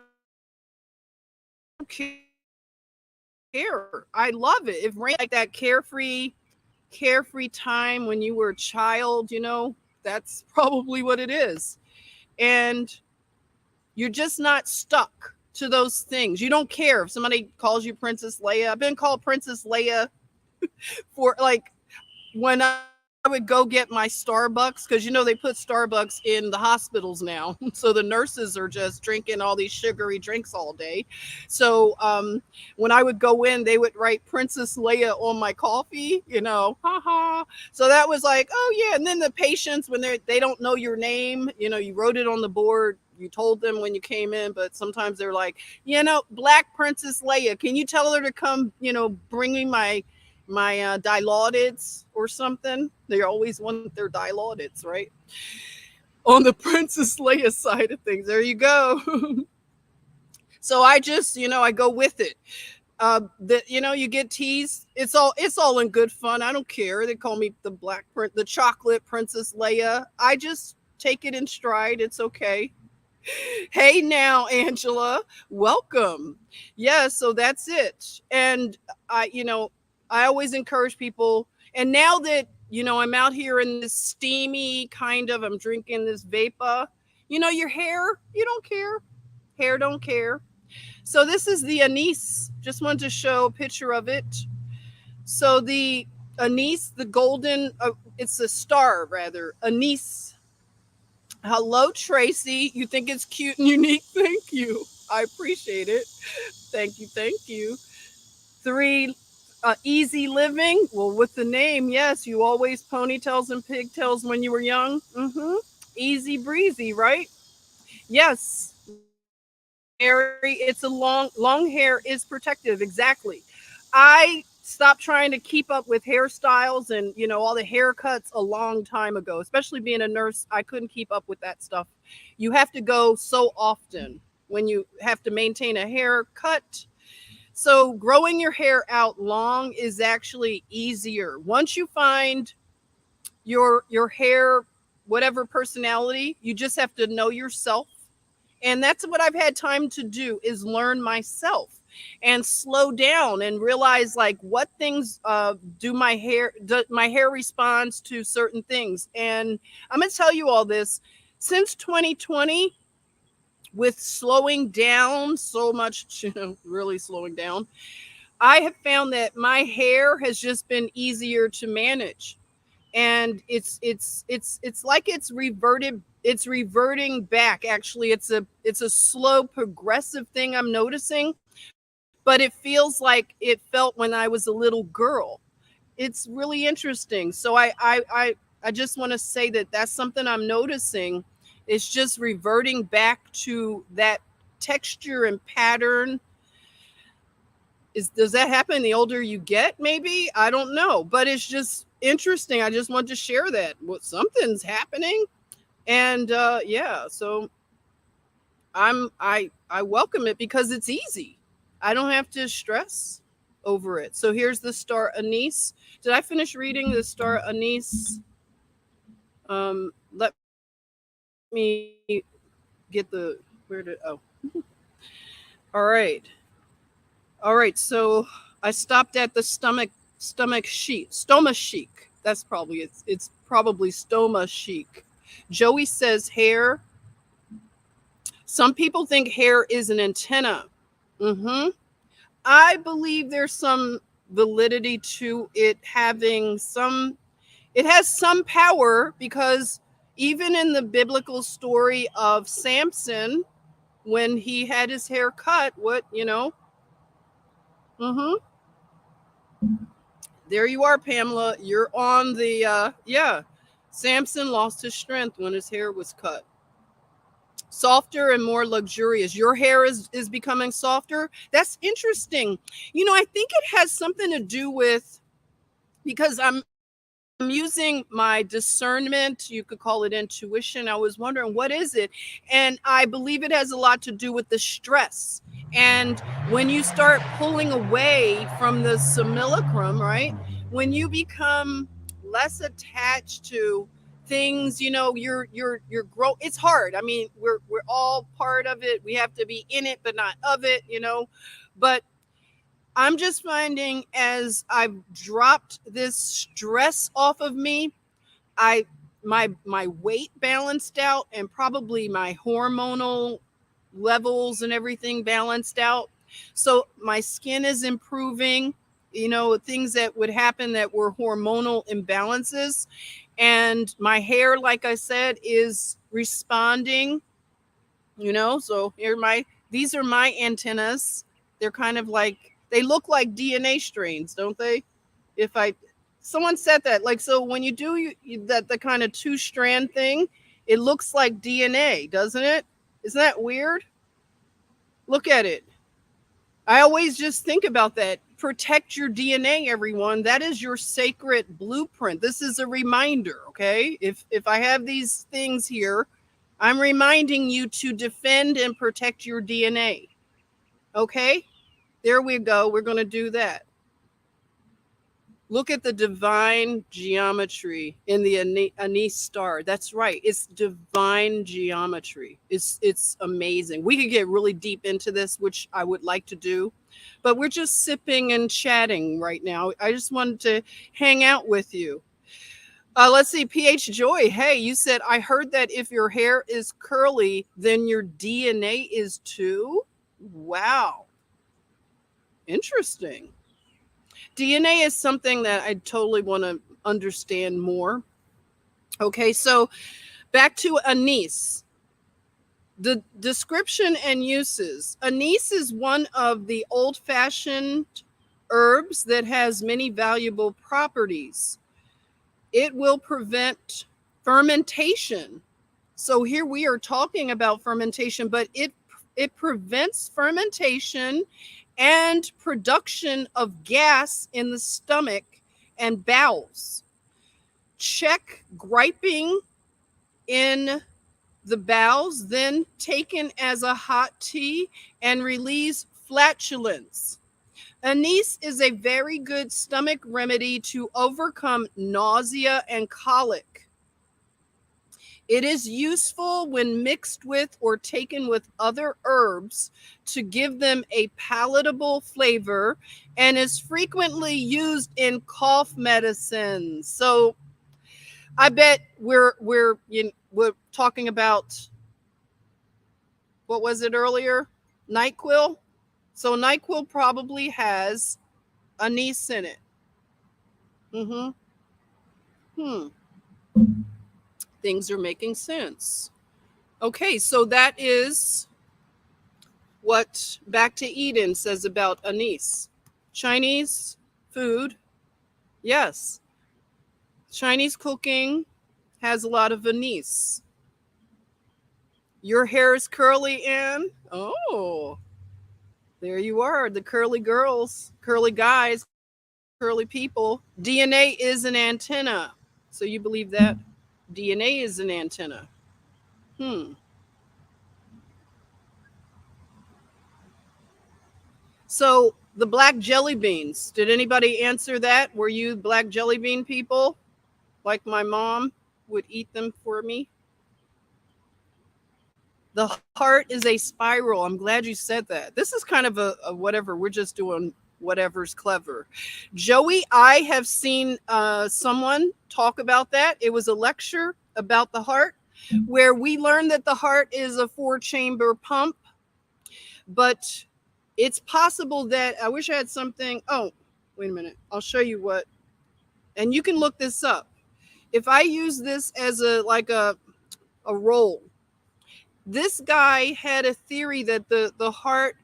I don't care. hair. I love it. It brings like that carefree time when you were a child, that's probably what it is. And you're just not stuck to those things. You don't care if somebody calls you Princess Leia. I've been called Princess Leia for like when I would go get my Starbucks, because they put Starbucks in the hospitals now. So the nurses are just drinking all these sugary drinks all day. So when I would go in, they would write Princess Leia on my coffee, haha. So that was like, oh yeah. And then the patients, when they don't know your name, you wrote it on the board. You told them when you came in, but sometimes they're like, Black Princess Leia, can you tell her to come, bring me my dilaudits or something. They always want their dilaudits, right? On the Princess Leia side of things. There you go. So I just, I go with it. That you get teased. It's all in good fun. I don't care. They call me the chocolate Princess Leia. I just take it in stride. It's okay. Hey now, Angela, welcome. Yeah, so that's it. And I always encourage people. And now that I'm out here in this steamy kind of, I'm drinking this vapor. Your hair, you don't care. Hair don't care. So this is the anise. Just wanted to show a picture of it. So the anise, the golden, it's a star rather. Anise. Hello, Tracy. You think it's cute and unique? Thank you. I appreciate it. Thank you. Thank you. Three, easy living. Well, with the name, yes, you always ponytails and pigtails when you were young. Easy breezy, right? Yes, Mary. It's a long hair is protective. Exactly. I stopped trying to keep up with hairstyles and all the haircuts a long time ago. Especially being a nurse, I couldn't keep up with that stuff. You have to go so often when you have to maintain a haircut. So growing your hair out long is actually easier. Once you find your hair, whatever personality, you just have to know yourself. And that's what I've had time to do, is learn myself and slow down and realize like what things my hair responds to certain things. And I'm going to tell you all this. Since 2020, with slowing down so much, really slowing down, I have found that my hair has just been easier to manage. And it's like it's reverting back. Actually, it's a slow progressive thing I'm noticing, but it feels like it felt when I was a little girl. It's really interesting. So I just want to say that that's something I'm noticing. It's just reverting back to that texture and pattern. Does that happen the older you get? Maybe, I don't know, but it's just interesting. I just want to share that something's happening. And yeah, so I welcome it because it's easy. I don't have to stress over it. So here's the star anise. Did I finish reading the star anise? Let me get where did, all right. All right, so I stopped at the stoma chic. That's probably it's probably stoma chic. Joey says hair. Some people think hair is an antenna. hmm I believe there's some validity to it having some. It has some power because even in the biblical story of Samson, when he had his hair cut, hmm there you are, Pamela. You're on the yeah. Samson lost his strength when his hair was cut. Softer and more luxurious. Your hair is becoming softer. That's interesting. I think it has something to do with, because I'm using my discernment, you could call it intuition. I was wondering what is it? And I believe it has a lot to do with the stress. And when you start pulling away from the simulacrum, right? When you become less attached to things, you're grow it's hard. I mean, we're all part of it. We have to be in it but not of it. But I'm just finding as I've dropped this stress off of me, I my weight balanced out and probably my hormonal levels and everything balanced out. So my skin is improving, things that would happen that were hormonal imbalances. And my hair, like I said, is responding, so these are my antennas. They're kind of like, they look like DNA strains, don't they? If I Someone said that, like, so when you do that, the kind of two strand thing, it looks like DNA, doesn't it? Isn't that weird? Look at it. I always just think about that. Protect your DNA, everyone. That is your sacred blueprint. This is a reminder, okay? If I have these things here, I'm reminding you to defend and protect your DNA. Okay? There we go. We're going to do that. Look at the divine geometry in the anise star. That's right. It's divine geometry. It's amazing. We could get really deep into this, which I would like to do, but we're just sipping and chatting right now. I just wanted to hang out with you. Let's see, PH Joy. Hey, you said, I heard that if your hair is curly, then your DNA is too. Wow. Interesting. DNA is something that I totally want to understand more. Okay, so back to anise. The description and uses. Anise is one of the old fashioned herbs that has many valuable properties. It will prevent fermentation. So here we are talking about fermentation, but it prevents fermentation and production of gas in the stomach and bowels. Check griping in the bowels, then taken as a hot tea and release flatulence. Anise is a very good stomach remedy to overcome nausea and colic. It is useful when mixed with or taken with other herbs to give them a palatable flavor and is frequently used in cough medicines. So I bet we're talking about, what was it earlier? NyQuil. So NyQuil probably has anise in it. Mm-hmm. Hmm. Things are making sense. Okay, so that is what Back to Eden says about anise. Chinese food, yes. Chinese cooking has a lot of anise. Your hair is curly, Anne? Oh, there you are. The curly girls, curly guys, curly people. DNA is an antenna. So you believe that? DNA is an antenna. Hmm. So the black jelly beans. Did anybody answer that? Were you black jelly bean people? Like my mom would eat them for me? The heart is a spiral. I'm glad you said that. This is kind of a whatever. We're just doing whatever's clever. Joey, I have seen someone talk about that. It was a lecture about the heart where we learned that the heart is a 4-chamber pump, but it's possible that I wish I had something. Oh, wait a minute. I'll show you what. And you can look this up. If I use this as a roll, this guy had a theory that the heart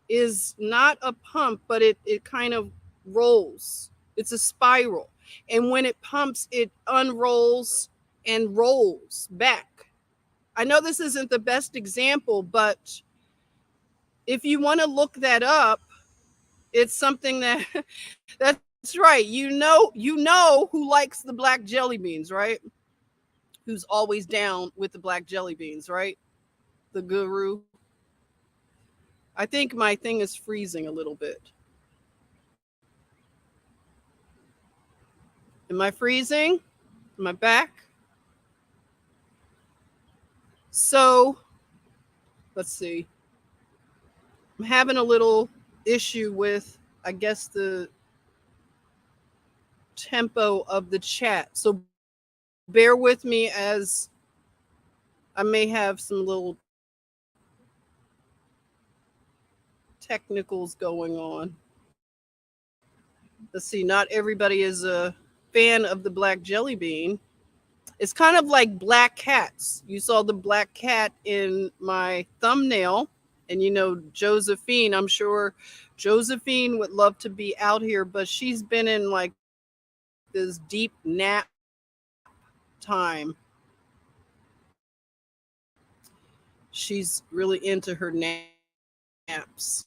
is not a pump, but it kind of rolls. It's a spiral. And when it pumps, it unrolls and rolls back. I know this isn't the best example, but if you want to look that up, it's something that that's right. You know who likes the black jelly beans, right? Who's always down with the black jelly beans, right? The guru. I think my thing is freezing a little bit. Am I freezing? Am I back? So let's see. I'm having a little. issue with, I guess, the tempo of the chat. So bear with me as I may have some little technicals going on. Let's see, not everybody is a fan of the black jelly bean. It's kind of like black cats. You saw the black cat in my thumbnail. And Josephine, I'm sure Josephine would love to be out here, but she's been in like this deep nap time. She's really into her naps.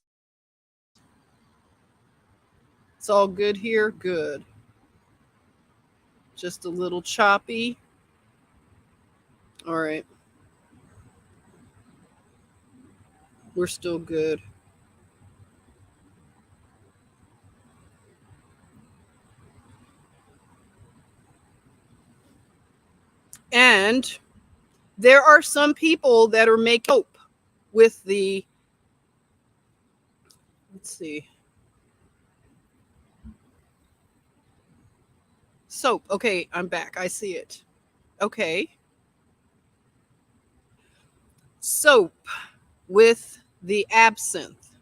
It's all good here. Good. Just a little choppy. All right. We're still good. And there are some people that are making soap with the, let's see, soap. Okay, I'm back. I see it. Okay. Soap with the absinthe.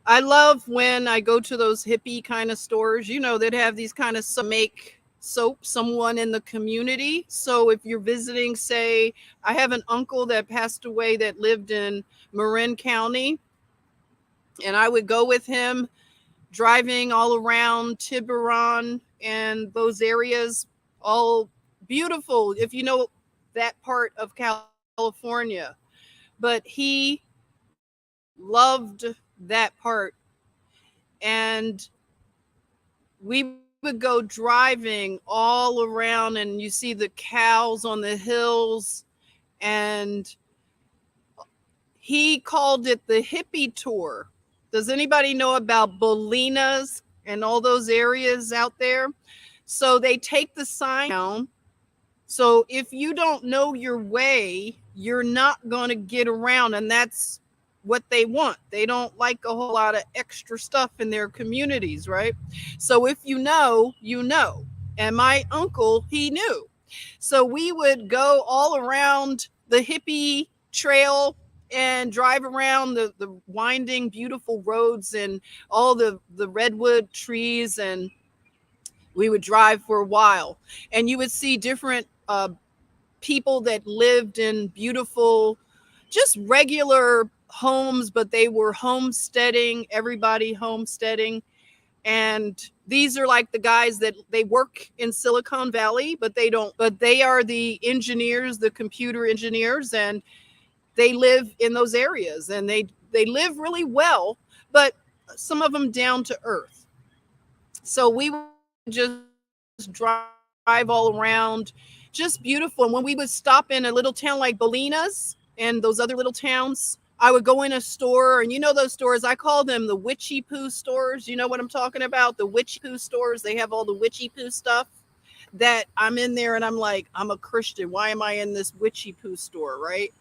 I love when I go to those hippie kind of stores, that have these kind of make soap, someone in the community. So if you're visiting, say, I have an uncle that passed away that lived in Marin County, and I would go with him driving all around Tiburon and those areas, all beautiful, if you know that part of California. But he loved that part. And we would go driving all around, and you see the cows on the hills. And he called it the hippie tour. Does anybody know about Bolinas and all those areas out there? So they take the sign down. So if you don't know your way, you're not going to get around. And that's what they want. They don't like a whole lot of extra stuff in their communities, right? So if you know, you know. And my uncle, he knew. So we would go all around the hippie trail and drive around the winding, beautiful roads and all the redwood trees. And we would drive for a while. And you would see different people that lived in beautiful, just regular homes, but they were homesteading, everybody homesteading. And these are like the guys that they work in Silicon Valley, but they don't, but they are the engineers, the computer engineers, and they live in those areas, and they live really well, but some of them down to earth. So we would just drive all around, just beautiful. And when we would stop in a little town like Bolinas and those other little towns, I would go in a store, and those stores, I call them the witchy poo stores. You know what I'm talking about? The witchy poo stores. They have all the witchy poo stuff that I'm in there, and I'm like, I'm a Christian. Why am I in this witchy poo store, right?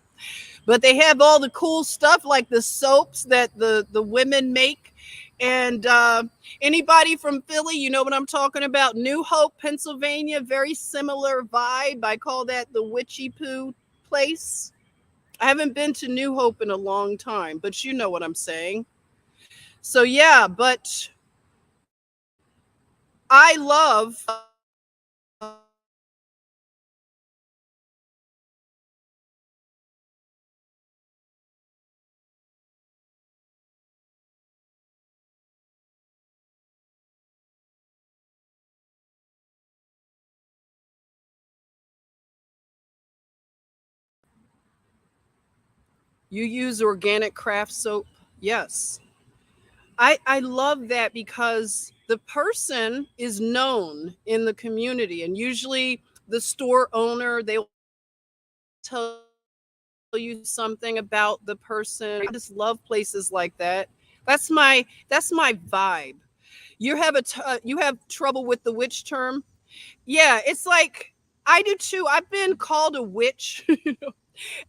But they have all the cool stuff like the soaps that the women make. And anybody from Philly, you know what I'm talking about? New Hope, Pennsylvania, very similar vibe. I call that the witchy poo place. I haven't been to New Hope in a long time, but you know what I'm saying. So yeah, but I love you use organic craft soap. Yes. I love that because the person is known in the community, and usually the store owner, they'll tell you something about the person. I just love places like that. That's my vibe. You you have trouble with the witch term? Yeah, it's like I do too. I've been called a witch.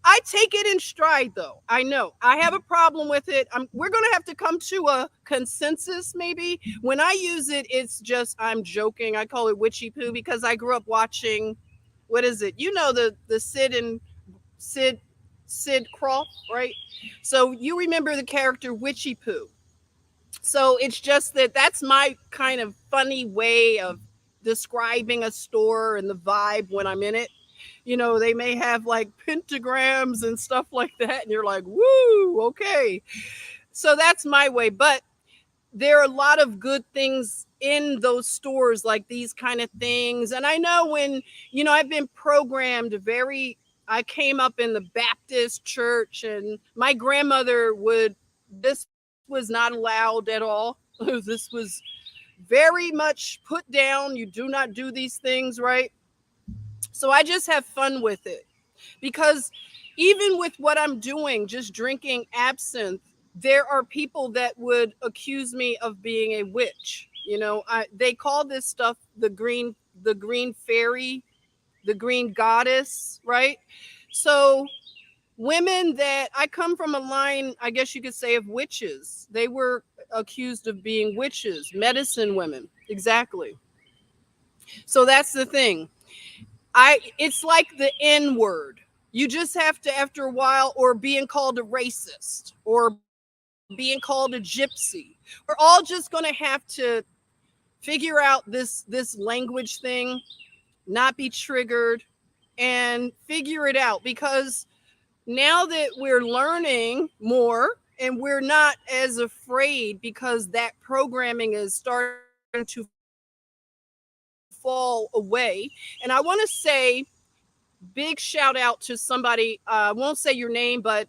I take it in stride, though. I know I have a problem with it. We're going to have to come to a consensus, maybe. When I use it, it's just I'm joking. I call it witchy poo because I grew up watching. What is it? You know the Sid Sid Croft, right? So you remember the character Witchy Poo. So it's just that that's my kind of funny way of describing a store and the vibe when I'm in it. They may have like pentagrams and stuff like that, and you're like, woo, okay. So that's my way. But there are a lot of good things in those stores, like these kind of things. And I know when, I've been programmed I came up in the Baptist church, and my grandmother this was not allowed at all. This was very much put down. You do not do these things, right? So I just have fun with it because even with what I'm doing, just drinking absinthe, there are people that would accuse me of being a witch. They call this stuff the green fairy, the green goddess, right? So women that I come from a line, I guess you could say, of witches. They were accused of being witches, medicine women. Exactly. So that's the thing. It's like the N word. You just have to, after a while, or being called a racist or being called a gypsy. We're all just going to have to figure out this language thing, not be triggered, and figure it out, because now that we're learning more and we're not as afraid because that programming is starting to fall away. And I want to say big shout out to somebody, I won't say your name, but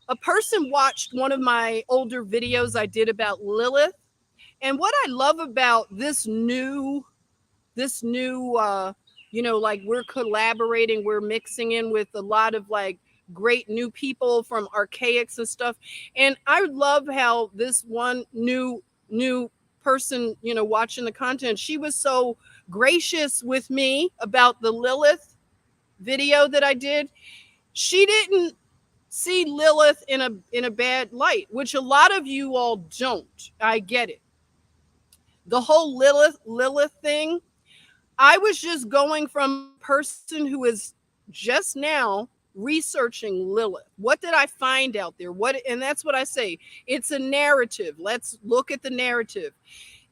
a person watched one of my older videos I did about Lilith. And what I love about this new, like we're collaborating, we're mixing in with a lot of like great new people from archaics and stuff. And I love how this one new person, watching the content, she was so gracious with me about the Lilith video that I did. She didn't see Lilith in a bad light, which a lot of you all don't. I get it. The whole Lilith thing, I was just going from a person who is just now researching Lilith. What did I find out there? And that's what I say. It's a narrative. Let's look at the narrative.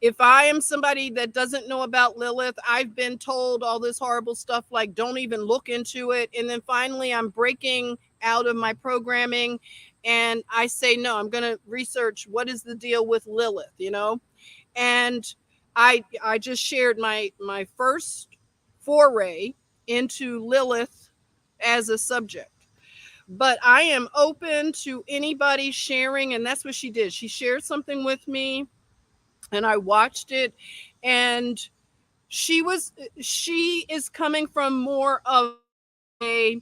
If I am somebody that doesn't know about Lilith, I've been told all this horrible stuff like don't even look into it. And then finally I'm breaking out of my programming and I say, no, I'm going to research what is the deal with Lilith. And I just shared my first foray into Lilith as a subject. But I am open to anybody sharing, and that's what she did. She shared something with me and I watched it, and she is coming from more of a,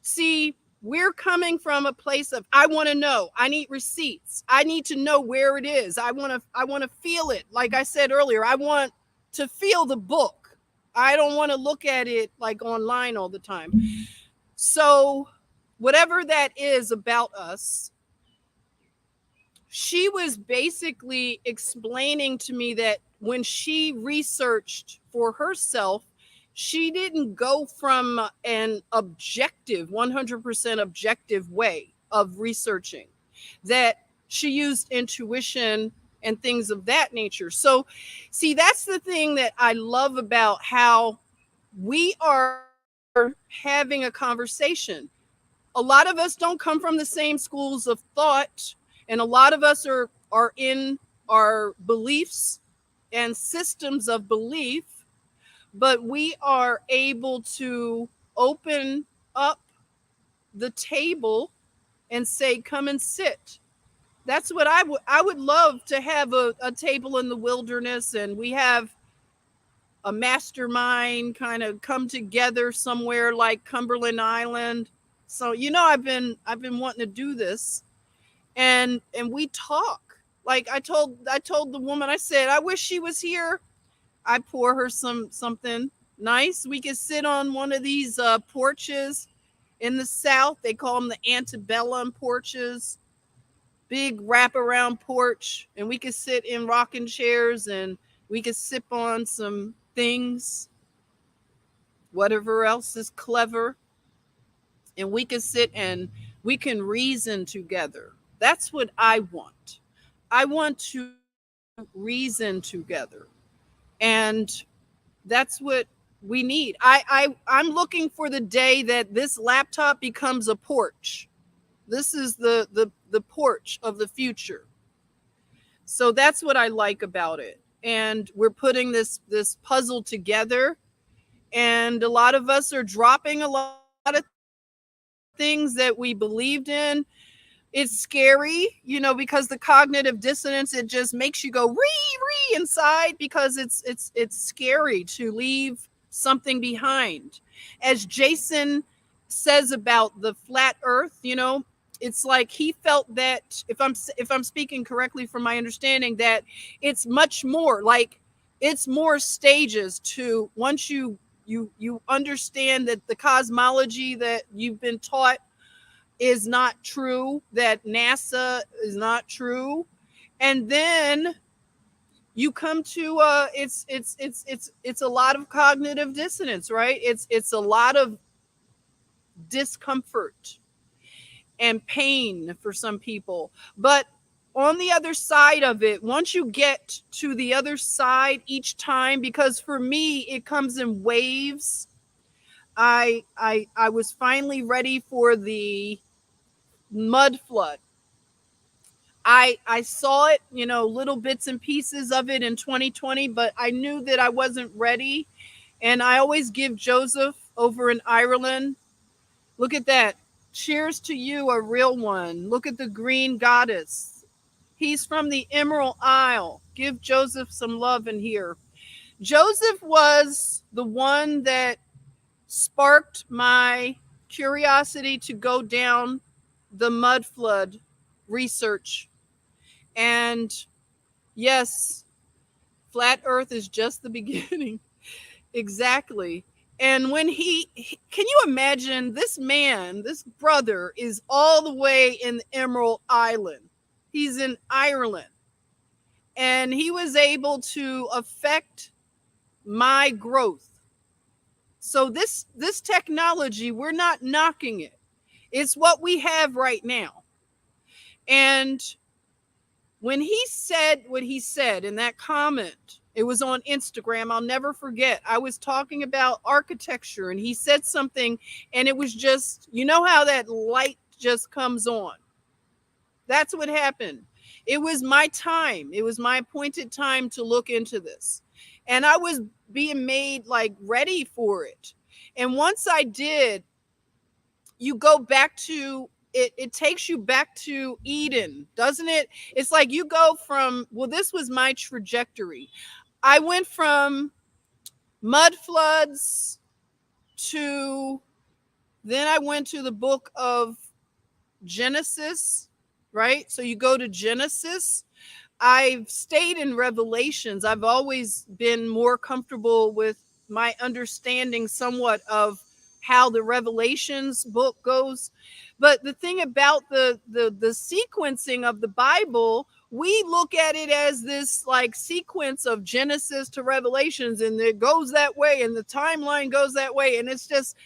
see, we're coming from a place of I want to know, I need receipts, I need to know where it is, I want to feel it. Like I said earlier, I want to feel the book. I don't want to look at it like online all the time. So whatever that is about us, she was basically explaining to me that when she researched for herself, she didn't go from an objective, 100% objective way of researching, that she used intuition and things of that nature. So, see, that's the thing that I love about how we are having a conversation. A lot of us don't come from the same schools of thought, and a lot of us are in our beliefs and systems of belief, but we are able to open up the table and say, come and sit. That's what I would love to have a table in the wilderness, and we have a mastermind kind of come together somewhere like Cumberland Island. So I've been wanting to do this, and we talk. Like I told the woman, I said, I wish she was here. I pour her something nice. We could sit on one of these porches In the South, they call them the antebellum porches, big wraparound porch, and we could sit in rocking chairs and we could sip on some things, whatever else is clever, and we could sit and we can reason together. That's what I want. I want to reason together. And that's what we need. I'm looking for the day that this laptop becomes a porch. This is the porch of the future. So that's what I like about it. And we're putting this puzzle together, and a lot of us are dropping a lot of things that we believed in. It's scary, because the cognitive dissonance, it just makes you go ree inside, because it's scary to leave something behind. As Jason says about the flat earth, it's like he felt that, if I'm speaking correctly from my understanding, that it's much more like, it's more stages to, once you understand that the cosmology that you've been taught is not true, that NASA is not true, and then you come to it's a lot of cognitive dissonance, right? It's a lot of discomfort and pain for some people. But on the other side of it, once you get to the other side each time, because for me it comes in waves. I was finally ready for the mud flood. I saw it, little bits and pieces of it in 2020, but I knew that I wasn't ready. And I always give Joseph over in Ireland. Look at that. Cheers to you, a real one. Look at the green goddess. He's from the Emerald Isle. Give Joseph some love in here. Joseph was the one that sparked my curiosity to go down the mud flood research. And yes, flat earth is just the beginning. Exactly. And when can you imagine, this man, this brother is all the way in the Emerald Island. He's in Ireland. And he was able to affect my growth. So this technology, we're not knocking it. It's what we have right now. And when he said what he said in that comment, it was on Instagram. I'll never forget. I was talking about architecture and he said something, and it was just, how that light just comes on. That's what happened. It was my time. It was my appointed time to look into this. And I was being made like ready for it. And once I did, you go back to it takes you back to Eden, doesn't it? It's like you go from, well, this was my trajectory. I went from mud floods to, then I went to the book of Genesis, right? So you go to Genesis. I've stayed in Revelations. I've always been more comfortable with my understanding somewhat of how the Revelations book goes. But the thing about the sequencing of the Bible, we look at it as this like sequence of Genesis to Revelations, and it goes that way and the timeline goes that way. And it's just,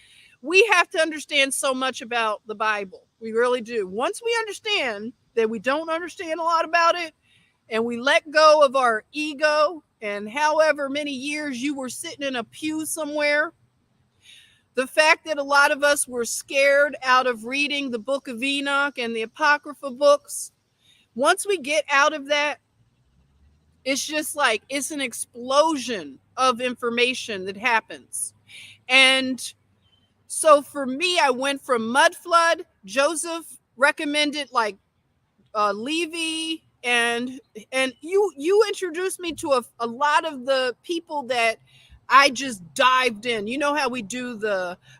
we have to understand so much about the Bible. We really do. Once we understand that we don't understand a lot about it, and we let go of our ego, and however many years you were sitting in a pew somewhere, the fact that a lot of us were scared out of reading the book of Enoch and the Apocrypha books, once we get out of that, it's just like, it's an explosion of information that happens. And so for me, I went from mud flood. Joseph recommended like Levy, and you introduced me to a lot of the people that I just dived in. You know how we do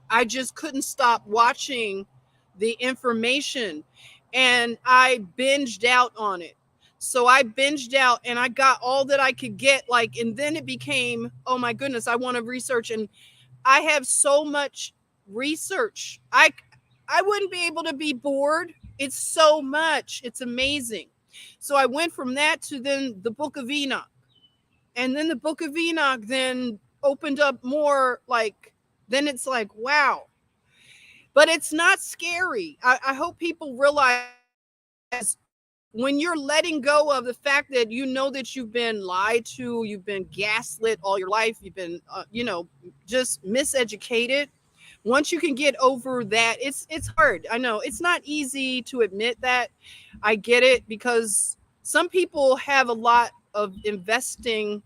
I just couldn't stop watching the information, and I binged out on it. So I binged out and I got all that I could get, like, and then it became, oh my goodness, I want to research. And I have so much research. I wouldn't be able to be bored. It's so much. It's amazing. So I went from that to then the Book of Enoch. And then the Book of Enoch then opened up more like, then it's like, wow. But it's not scary. I hope people realize when you're letting go of the fact that you know that you've been lied to, you've been gaslit all your life, you've been, just miseducated. Once you can get over that, it's hard. I know it's not easy to admit that. I get it because some people have a lot of investment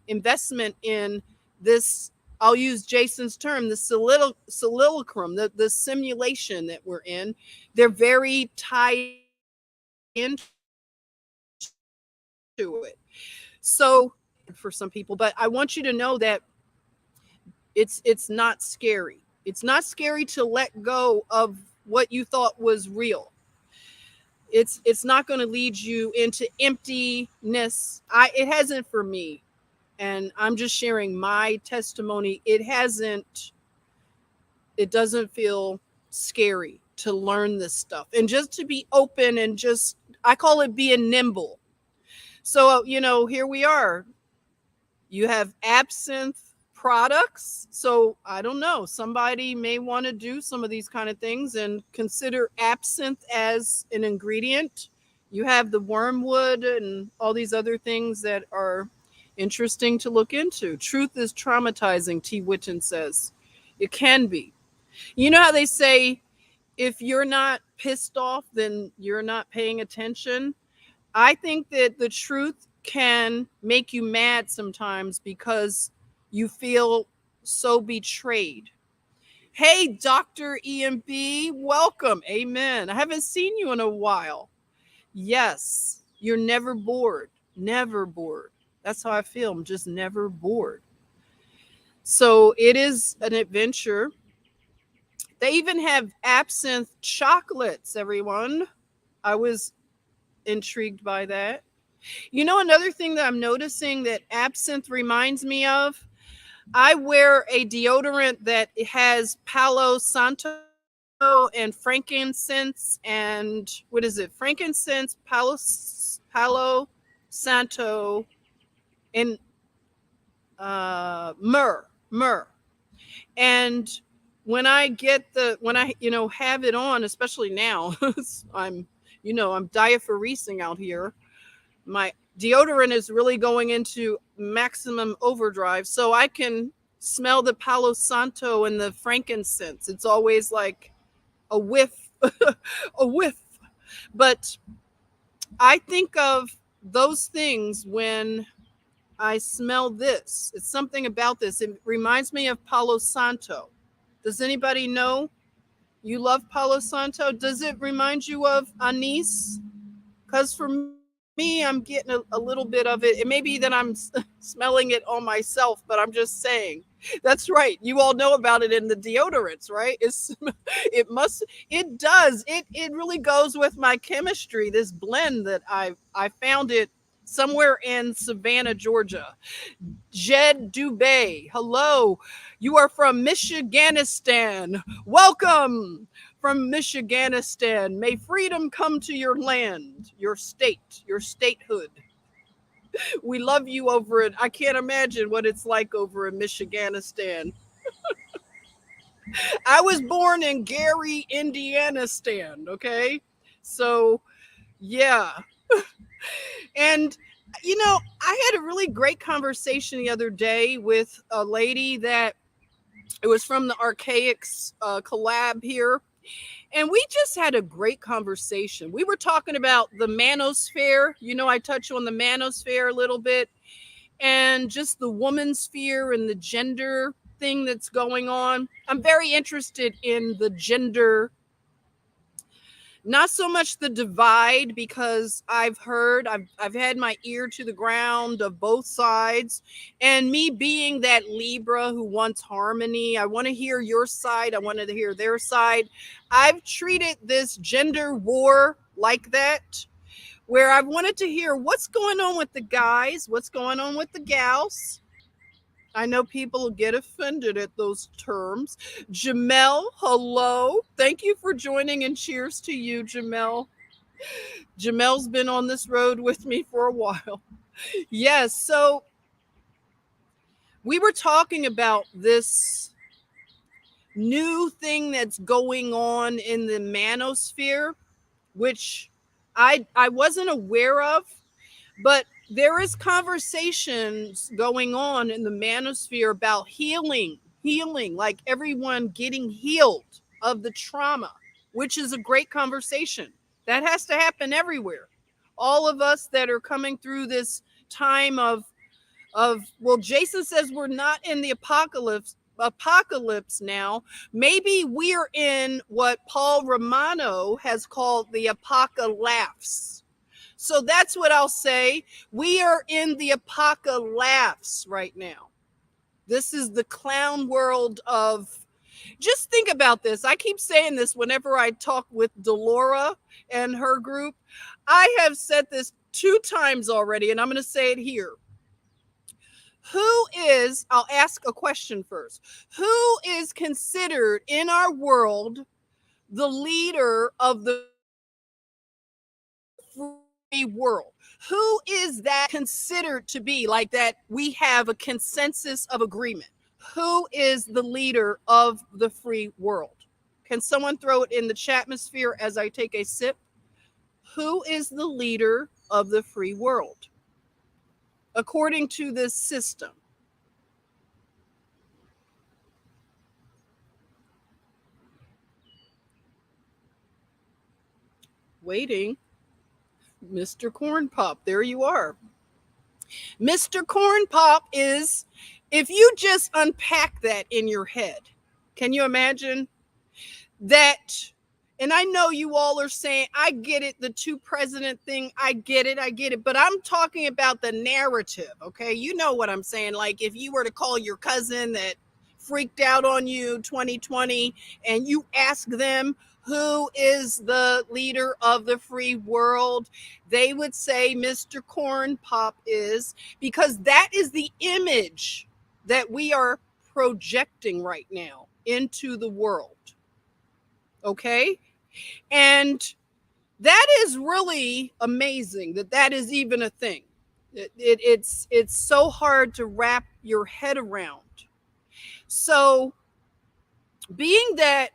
in this. I'll use Jason's term, the soliloquy, the simulation that we're in. They're very tied into it. So I get it for some people, but I want you to know that it's not scary. It's not scary to let go of what you thought was real. It's not going to lead you into emptiness. It hasn't for me. And I'm just sharing my testimony. It doesn't feel scary to learn this stuff and just to be open and just, I call it being nimble. So, here we are. You have absinthe products. So I don't know. Somebody may want to do some of these kind of things and consider absinthe as an ingredient. You have the wormwood and all these other things that are interesting to look into. Truth is traumatizing, T. Witten says. It can be. You know how they say if you're not pissed off, then you're not paying attention? I think that the truth can make you mad sometimes because you feel so betrayed. Hey, Dr. EMB, welcome. Amen. I haven't seen you in a while. Yes, you're never bored. Never bored. That's how I feel. I'm just never bored. So it is an adventure. They even have absinthe chocolates, everyone. I was intrigued by that. Another thing that I'm noticing that absinthe reminds me of, I wear a deodorant that has Palo Santo and frankincense and what is it? Frankincense, Palo Santo, and myrrh. And when I have it on, especially now, I'm diaphoresing out here. My deodorant is really going into maximum overdrive, so I can smell the Palo Santo and the frankincense. It's always like a whiff, a whiff. But I think of those things when I smell this. It's something about this. It reminds me of Palo Santo. Does anybody know? You love Palo Santo? Does it remind you of anise? Because for me, I'm getting a little bit of it. It may be that I'm smelling it on myself, but I'm just saying. That's right. You all know about it in the deodorants, right? It does. It really goes with my chemistry. This blend that I found it somewhere in Savannah, Georgia. Jed Dubay, hello. You are from Michiganistan. Welcome from Michiganistan. May freedom come to your land, your state, your statehood. We love you over it. I can't imagine what it's like over in Michiganistan. I was born in Gary, Indianistan, okay? So, yeah. And I had a really great conversation the other day with a lady that it was from the Archaics collab here. And we just had a great conversation. We were talking about the manosphere. I touch on the manosphere a little bit and just the woman sphere and the gender thing that's going on. I'm very interested in the gender, not so much the divide, because I've had my ear to the ground of both sides, and me being that Libra who wants harmony, I want to hear your side, I wanted to hear their side. I've treated this gender war like that, where I've wanted to hear what's going on with the guys, what's going on with the gals, I know people get offended at those terms. Jamel, hello. Thank you for joining and cheers to you, Jamel. Jamel's been on this road with me for a while. Yes, so we were talking about this new thing that's going on in the manosphere, which I wasn't aware of, but there is conversations going on in the manosphere about healing, like everyone getting healed of the trauma, which is a great conversation. That has to happen everywhere. All of us that are coming through this time of well, Jason says we're not in the apocalypse now. Maybe we're in what Paul Romano has called the apocalypse. So that's what I'll say. We are in the apocalypse right now. This is the clown world of, just think about this. I keep saying this whenever I talk with Delora and her group. I have said this 2 times already, and I'm going to say it here. I'll ask a question first. Who is considered in our world the leader of the free world? Who is that considered to be, like, that we have a consensus of agreement? Who is the leader of the free world? Can someone throw it in the chatmosphere as I take a sip? Who is the leader of the free world according to this system? Waiting. Mr. Corn Pop, there you are. Mr. Corn Pop is, if you just unpack that in your head, can you imagine that? And I know you all are saying, I get it, the 2 president thing, I get it, but I'm talking about the narrative, okay? You know what I'm saying? Like, if you were to call your cousin that freaked out on you 2020 and you ask them who is the leader of the free world, they would say Mr. Corn Pop is, because that is the image that we are projecting right now into the world. Okay? And that is really amazing that that is even a thing. It's so hard to wrap your head around. So, being that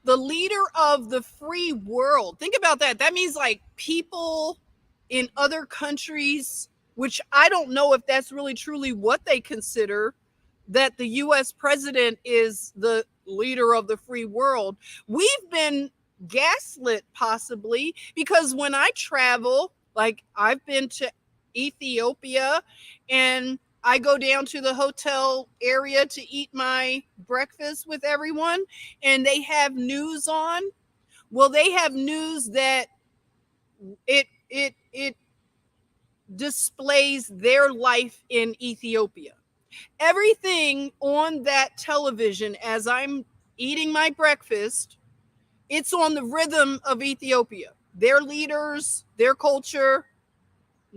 the leader of the free world, think about that. That means like people in other countries, which I don't know if that's really truly what they consider, that the US president is the leader of the free world. We've been gaslit possibly, because when I travel, like I've been to Ethiopia and I go down to the hotel area to eat my breakfast with everyone, and they have news on. Well, they have news that it displays their life in Ethiopia. Everything on that television as I'm eating my breakfast, it's on the rhythm of Ethiopia. Their leaders, their culture,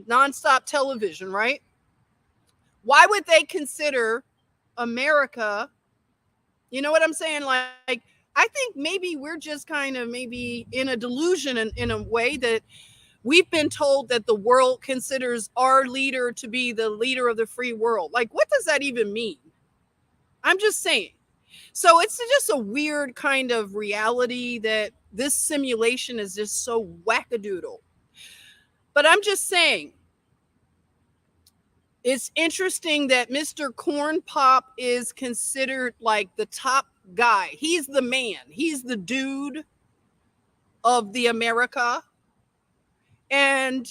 nonstop television, right? Why would they consider America? You know what I'm saying? Like, I think maybe we're just kind of maybe in a delusion in a way that we've been told that the world considers our leader to be the leader of the free world. Like, what does that even mean? I'm just saying. So it's just a weird kind of reality that this simulation is just so wackadoodle. But I'm just saying, it's interesting that Mr. Corn Pop is considered like the top guy. He's the man. He's the dude of the America. And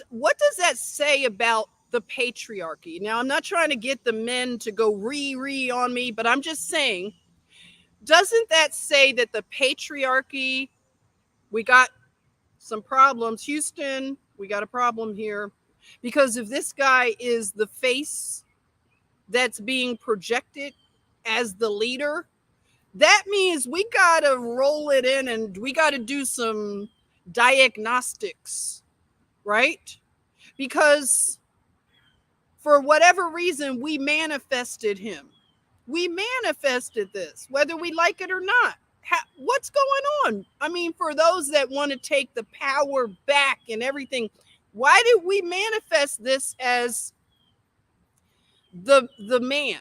what does that say about the patriarchy? Now, I'm not trying to get the men to go re on me, but I'm just saying, doesn't that say that the patriarchy, we got some problems? Houston, we got a problem here. Because if this guy is the face that's being projected as the leader, that means we got to roll it in and we got to do some diagnostics, right? Because for whatever reason, we manifested him. We manifested this, whether we like it or not. What's going on? I mean, for those that want to take the power back and everything, why did we manifest this as the man,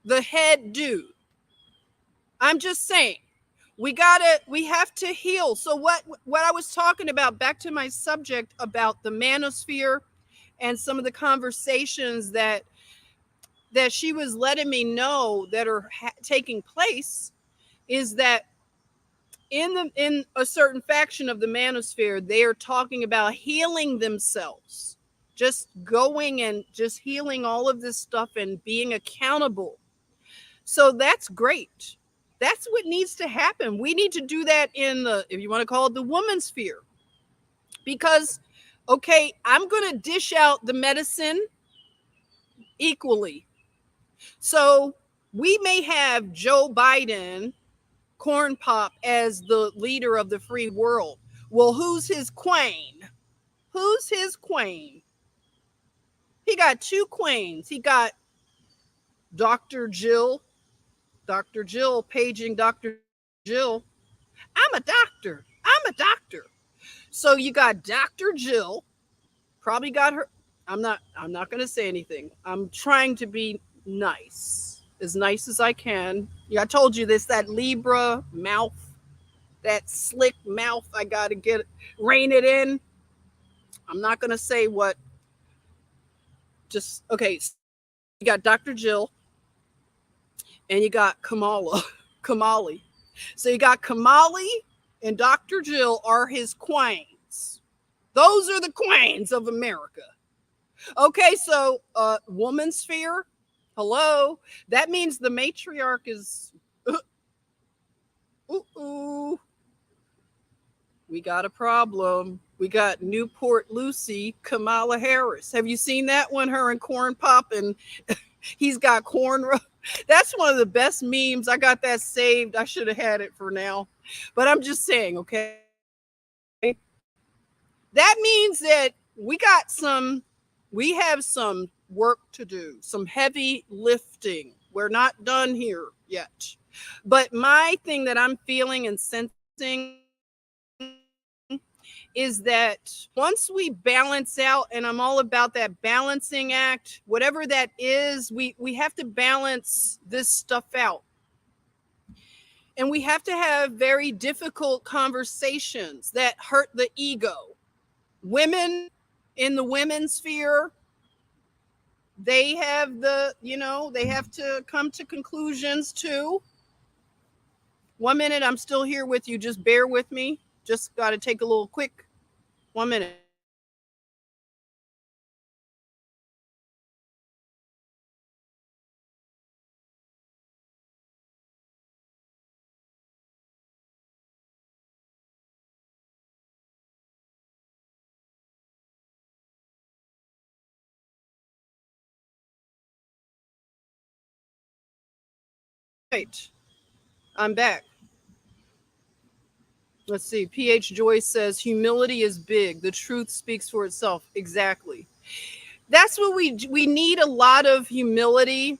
the head dude? I'm just saying, we have to heal. So what I was talking about, back to my subject about the manosphere and some of the conversations that she was letting me know that are taking place, is that in a certain faction of the manosphere, they are talking about healing themselves, just going and just healing all of this stuff and being accountable. So that's great. That's what needs to happen. We need to do that in the, if you want to call it, the woman sphere. Because, okay, I'm going to dish out the medicine equally. So we may have Joe Biden, Corn Pop, as the leader of the free world. Well, who's his queen? Who's his queen? He got two queens. He got Dr. Jill, Dr. Jill paging Dr. Jill. I'm a doctor. I'm a doctor. So you got Dr. Jill, probably got her. I'm not going to say anything. I'm trying to be nice as I can. Yeah, I told you this, that Libra mouth, that slick mouth, I got to get rein it in. I'm not going to say what. Just okay, so you got Dr. Jill and you got Kamala, Kamali. So you got Kamali and Dr. Jill are his queens. Those are the queens of America. Okay, so woman sphere. Hello. That means the matriarch is ooh. We got a problem. We got Newport Lucy, Kamala Harris. Have you seen that one? Her and Corn Pop, and he's got corn. That's one of the best memes. I got that saved. I should have had it for now. But I'm just saying, okay? That means that we have some work to do, some heavy lifting. We're not done here yet. But my thing that I'm feeling and sensing is that once we balance out, and I'm all about that balancing act, whatever that is, we have to balance this stuff out. And we have to have very difficult conversations that hurt the ego. Women in the women's sphere, they have they have to come to conclusions too. 1 minute, I'm still here with you. Just bear with me. Just got to take a little quick 1 minute. Right. I'm back. Let's see. PH Joyce says humility is big. The truth speaks for itself. Exactly. That's what we need, a lot of humility.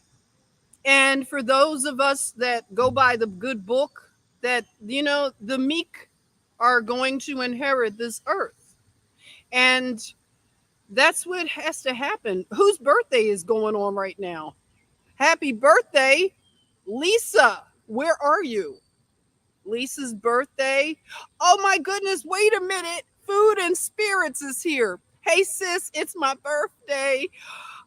And for those of us that go by the good book, that the meek are going to inherit this earth. And that's what has to happen. Whose birthday is going on right now? Happy birthday, Lisa. Where are you? Lisa's birthday. Oh my goodness, wait a minute. Food and Spirits is here. Hey sis, it's my birthday.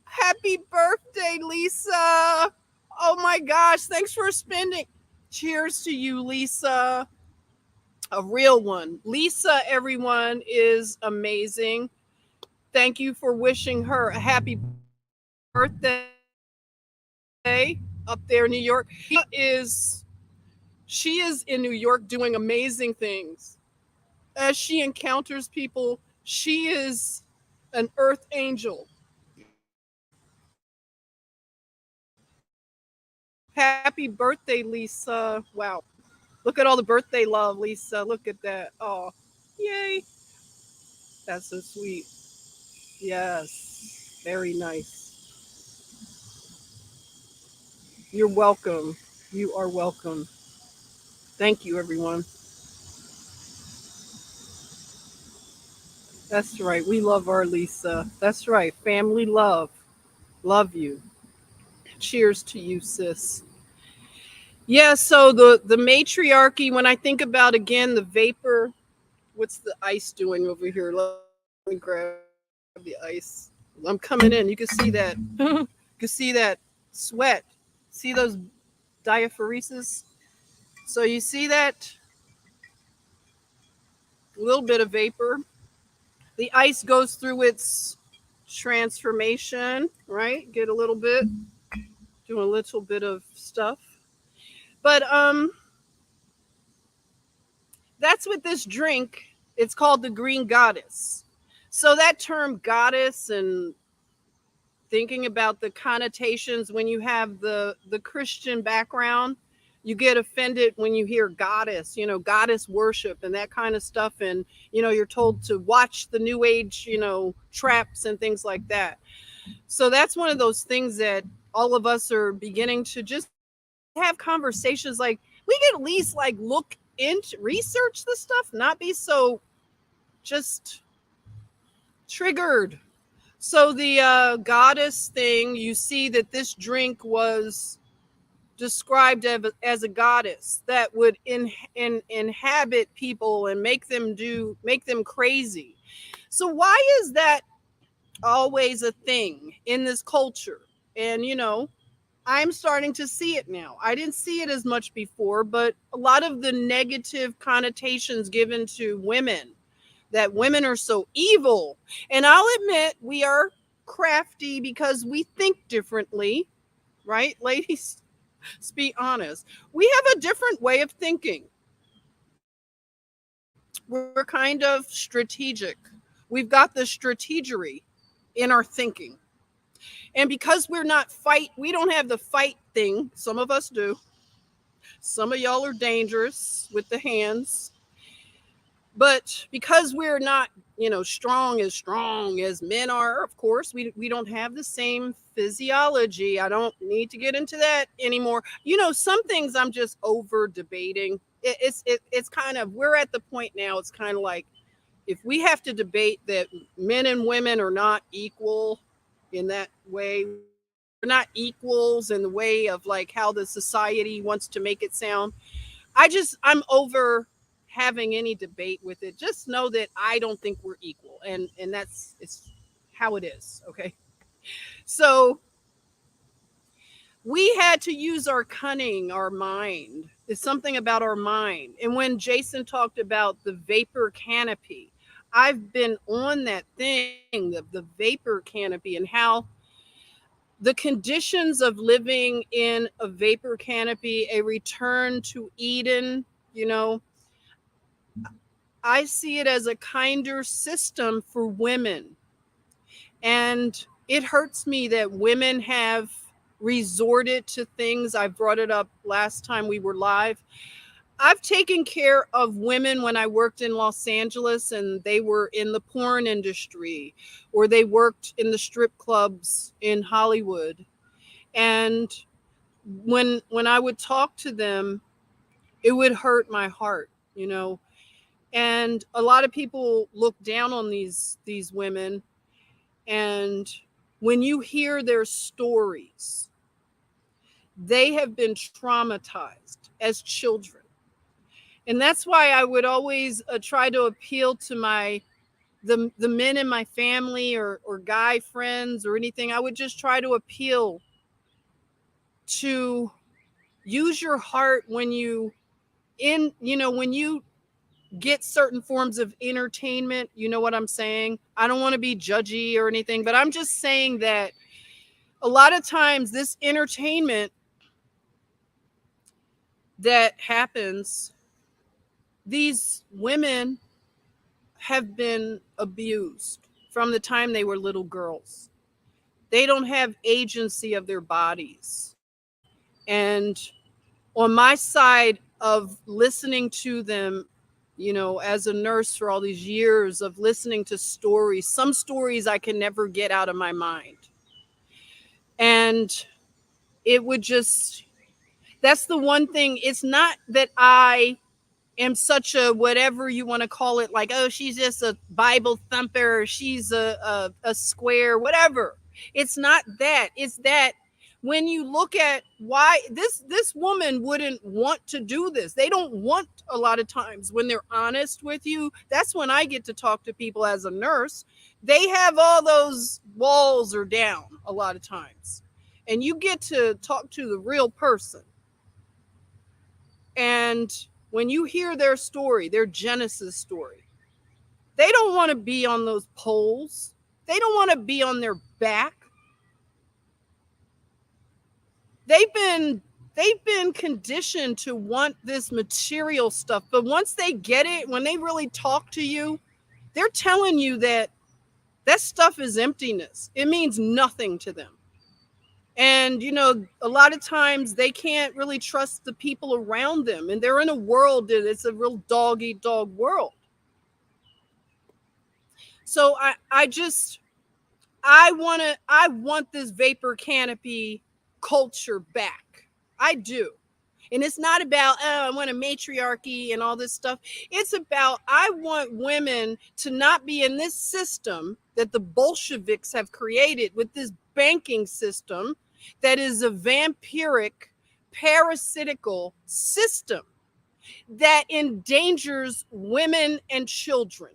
Happy birthday, Lisa. Oh my gosh, thanks for spending. Cheers to you, Lisa. A real one. Lisa, everyone, is amazing. Thank you for wishing her a happy birthday up there in New York. She is in New York doing amazing things. As she encounters people, she is an earth angel. Happy birthday, Lisa. Wow. Look at all the birthday love, Lisa. Look at that. Oh, yay. That's so sweet. Yes. Very nice. You're welcome. You are welcome. Thank you, everyone. That's right. We love our Lisa. That's right. Family love. Love you. Cheers to you, sis. Yeah, so the matriarchy, when I think about again the vapor, what's the ice doing over here? Let me grab the ice. I'm coming in. You can see that. You can see that sweat. See those diaphoresis? So you see that little bit of vapor. The ice goes through its transformation, right? Get a little bit, do a little bit of stuff. But that's what this drink, it's called the Green Goddess. So that term goddess, and thinking about the connotations when you have the Christian background, you get offended when you hear goddess, goddess worship and that kind of stuff, and you're told to watch the new age, traps and things like that. So that's one of those things that all of us are beginning to just have conversations like we can at least like look into research the stuff, not be so just triggered. So the goddess thing, you see that this drink was described as a goddess that would inhabit people and make them crazy. So why is that always a thing in this culture? And I'm starting to see it now. I didn't see it as much before, but a lot of the negative connotations given to women, that women are so evil. And I'll admit we are crafty because we think differently, right? Ladies, let's be honest. We have a different way of thinking. We're kind of strategic. We've got the strategery in our thinking. And because we don't have the fight thing. Some of us do. Some of y'all are dangerous with the hands. But because we're not, strong as men are, of course, we don't have the same physiology. I don't need to get into that anymore. Some things I'm just over debating. It's kind of, we're at the point now, it's kind of like, if we have to debate that men and women are not equal in that way, we're not equals in the way of like how the society wants to make it sound. I'm over having any debate with it. Just know that I don't think we're equal, and that's it's how it is. Okay, so we had to use our cunning, our mind. It's something about our mind. And when Jason talked about the vapor canopy, I've been on that thing, the vapor canopy, and how the conditions of living in a vapor canopy, a return to Eden, you know, I see it as a kinder system for women. And it hurts me that women have resorted to things. I brought it up last time we were live. I've taken care of women when I worked in Los Angeles and they were in the porn industry or they worked in the strip clubs in Hollywood. And when I would talk to them, it would hurt my heart. And a lot of people look down on these women, and when you hear their stories, they have been traumatized as children. And that's why I would always try to appeal to the men in my family or guy friends or anything. I would just try to appeal to use your heart when you get certain forms of entertainment. You know what I'm saying? I don't want to be judgy or anything, but I'm just saying that a lot of times this entertainment that happens, these women have been abused from the time they were little girls. They don't have agency of their bodies. And on my side of listening to them, as a nurse for all these years of listening to stories, some stories I can never get out of my mind. And it would just That's the one thing. It's not that I am such a whatever you want to call it, like, oh, she's just a Bible thumper, she's a square, whatever. It's not that. It's that when you look at why this woman wouldn't want to do this. They don't want, a lot of times when they're honest with you, that's when I get to talk to people as a nurse. They have all those walls are down a lot of times. And you get to talk to the real person. And when you hear their story, their Genesis story, they don't want to be on those poles. They don't want to be on their back. They've been conditioned to want this material stuff. But once they get it, when they really talk to you, they're telling you that that stuff is emptiness. It means nothing to them. And, a lot of times they can't really trust the people around them. And they're in a world that it's a real dog eat dog world. So I want this vapor canopy culture back. I do. And it's not about, oh, I want a matriarchy and all this stuff. It's about, I want women to not be in this system that the Bolsheviks have created, with this banking system that is a vampiric, parasitical system that endangers women and children.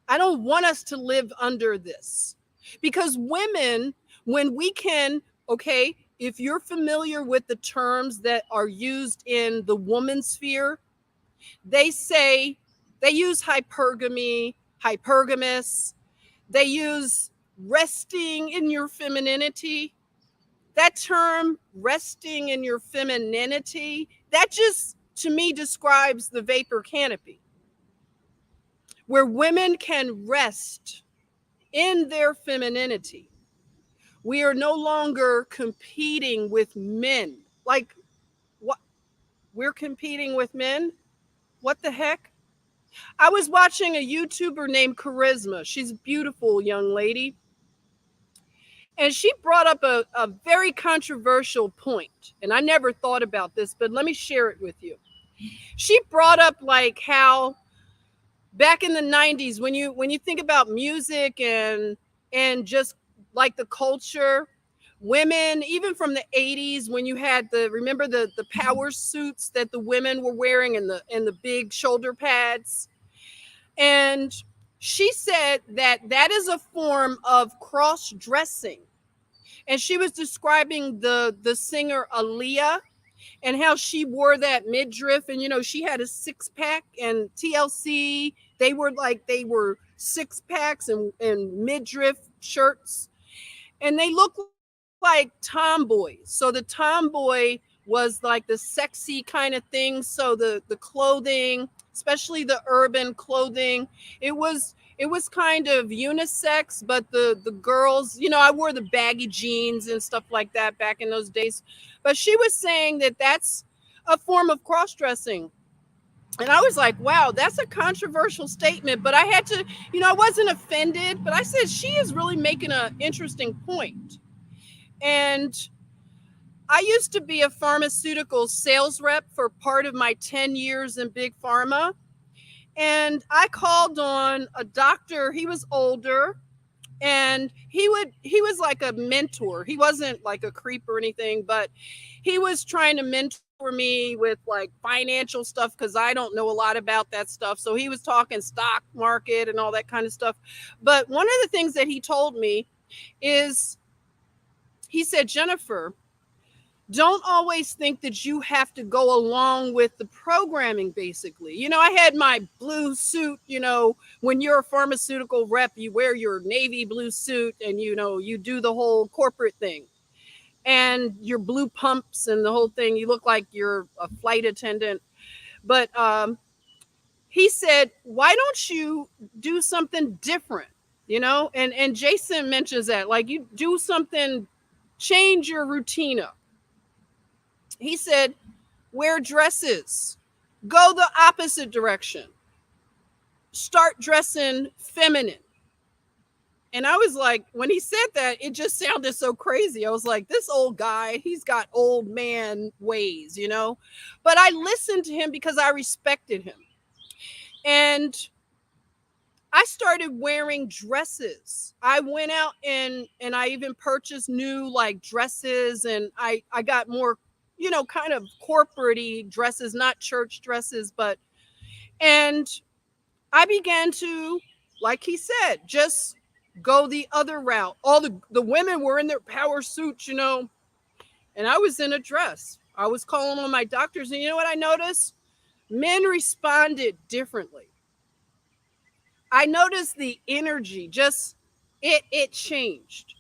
I don't want us to live under this, because women, when we can, okay, if you're familiar with the terms that are used in the woman sphere, they use hypergamy, hypergamous, they use resting in your femininity. That term, resting in your femininity, that just, to me, describes the vapor canopy, where women can rest in their femininity. We are no longer competing with men. Like, what? We're competing with men? What the heck? I was watching a YouTuber named Charisma. She's a beautiful young lady. And she brought up a very controversial point. And I never thought about this, but let me share it with you. She brought up, like, how back in the 90s, when you think about music and just like the culture, women, even from the 80s, when you had remember the power suits that the women were wearing, and the big shoulder pads. And she said that that is a form of cross dressing. And she was describing the singer Aaliyah, and how she wore that midriff, and she had a six pack, and TLC, they were six packs and midriff shirts, and they looked like tomboys. So the tomboy was like the sexy kind of thing. So the clothing, especially the urban clothing, it was kind of unisex, but the girls, I wore the baggy jeans and stuff like that back in those days. But she was saying that that's a form of cross-dressing. And I was like, wow, that's a controversial statement. But I had to, I wasn't offended, but I said, she is really making an interesting point. And I used to be a pharmaceutical sales rep for part of my 10 years in big pharma. And I called on a doctor. He was older, and he was like a mentor. He wasn't like a creep or anything, but he was trying to mentor me with like financial stuff, because I don't know a lot about that stuff. So he was talking stock market and all that kind of stuff. But one of the things that he told me is, he said, Jennifer, don't always think that you have to go along with the programming, basically. I had my blue suit, when you're a pharmaceutical rep, you wear your navy blue suit, and, you do the whole corporate thing, and your blue pumps and the whole thing. You look like you're a flight attendant. But he said, why don't you do something different? And Jason mentions that, like, you do something, change your routine up. He said, wear dresses, go the opposite direction, start dressing feminine. And I was like, when he said that, it just sounded so crazy. I was like, this old guy, he's got old man ways, you know? But I listened to him because I respected him. And I started wearing dresses. I went out and I even purchased new like dresses, and I got more, you know, kind of corporate-y dresses, not church dresses, but and I began to, like he said, just go the other route. All the women were in their power suits, you know, and I was in a dress. I was calling on my doctors, and you know what I noticed? Men responded differently. I noticed the energy just it changed.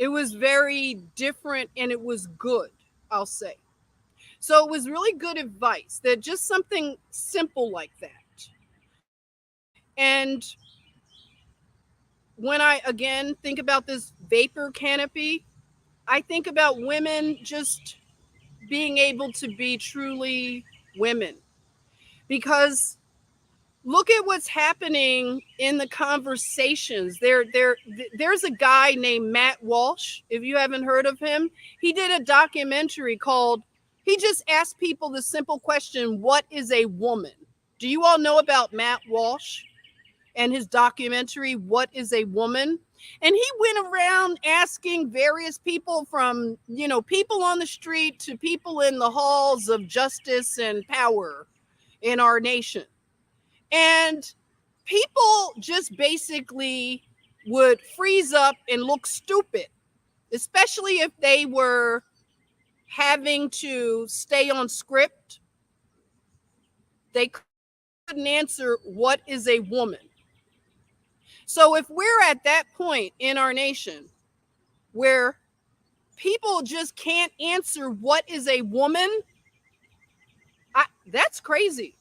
It was very different and it was good, I'll say. So it was really good advice that just something simple like that. And when I again think about this vapor canopy, I think about women just being able to be truly women, because look at what's happening in the conversations. There's a guy named Matt Walsh. If you haven't heard of him, he did a documentary called, he just asked people the simple question, what is a woman? Do you all know about Matt Walsh and his documentary, What is a Woman? And he went around asking various people, from, you know, people on the street to people in the halls of justice and power in our nation. And people just basically would freeze up and look stupid, especially if they were having to stay on script. They couldn't answer, what is a woman? So if we're at that point in our nation where people just can't answer what is a woman, that's crazy.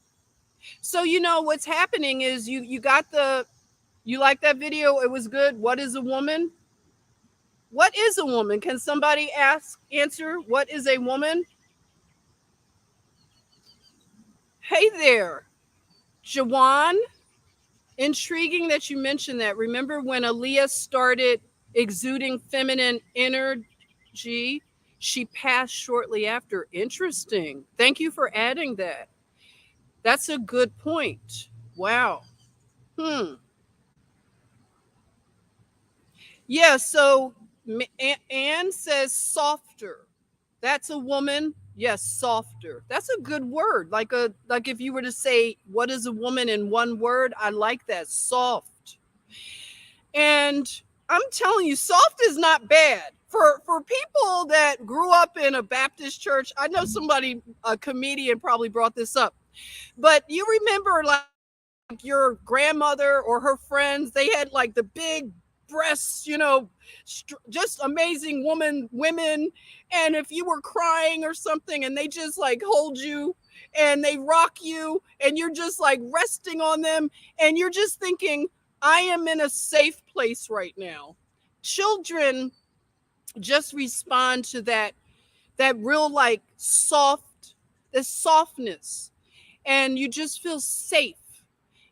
So you know what's happening is you got the, you like that video? It was good. What is a woman? What is a woman? Can somebody answer what is a woman? Hey there, Jawan. Intriguing that you mentioned that. Remember when Aaliyah started exuding feminine energy? She passed shortly after. Interesting. Thank you for adding that. That's a good point. Wow. Hmm. Yeah, so Anne says softer. That's a woman. Yes, softer. That's a good word. Like if you were to say what is a woman in one word, I like that. Soft. And I'm telling you, soft is not bad. For people that grew up in a Baptist church, I know somebody, a comedian probably brought this up. But you remember like your grandmother or her friends, they had like the big breasts, you know, just amazing women. And if you were crying or something and they just like hold you and they rock you and you're just like resting on them and you're just thinking, I am in a safe place right now. Children just respond to that real like soft, the softness, and you just feel safe.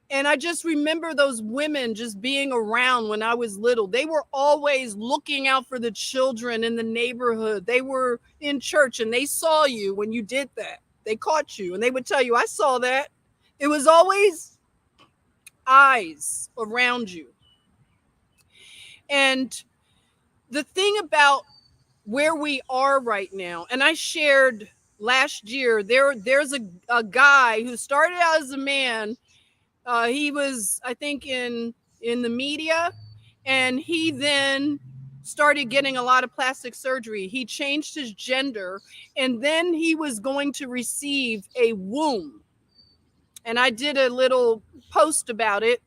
And I just remember those women just being around when I was little. They were always looking out for the children in the neighborhood. They were in church and they saw you when you did that. They caught you and they would tell you, I saw that. It was always eyes around you. And the thing about where we are right now, and I shared last year, there's a guy who started out as a man. He was, I think, in the media, and he then started getting a lot of plastic surgery. He changed his gender, and then he was going to receive a womb. And I did a little post about it.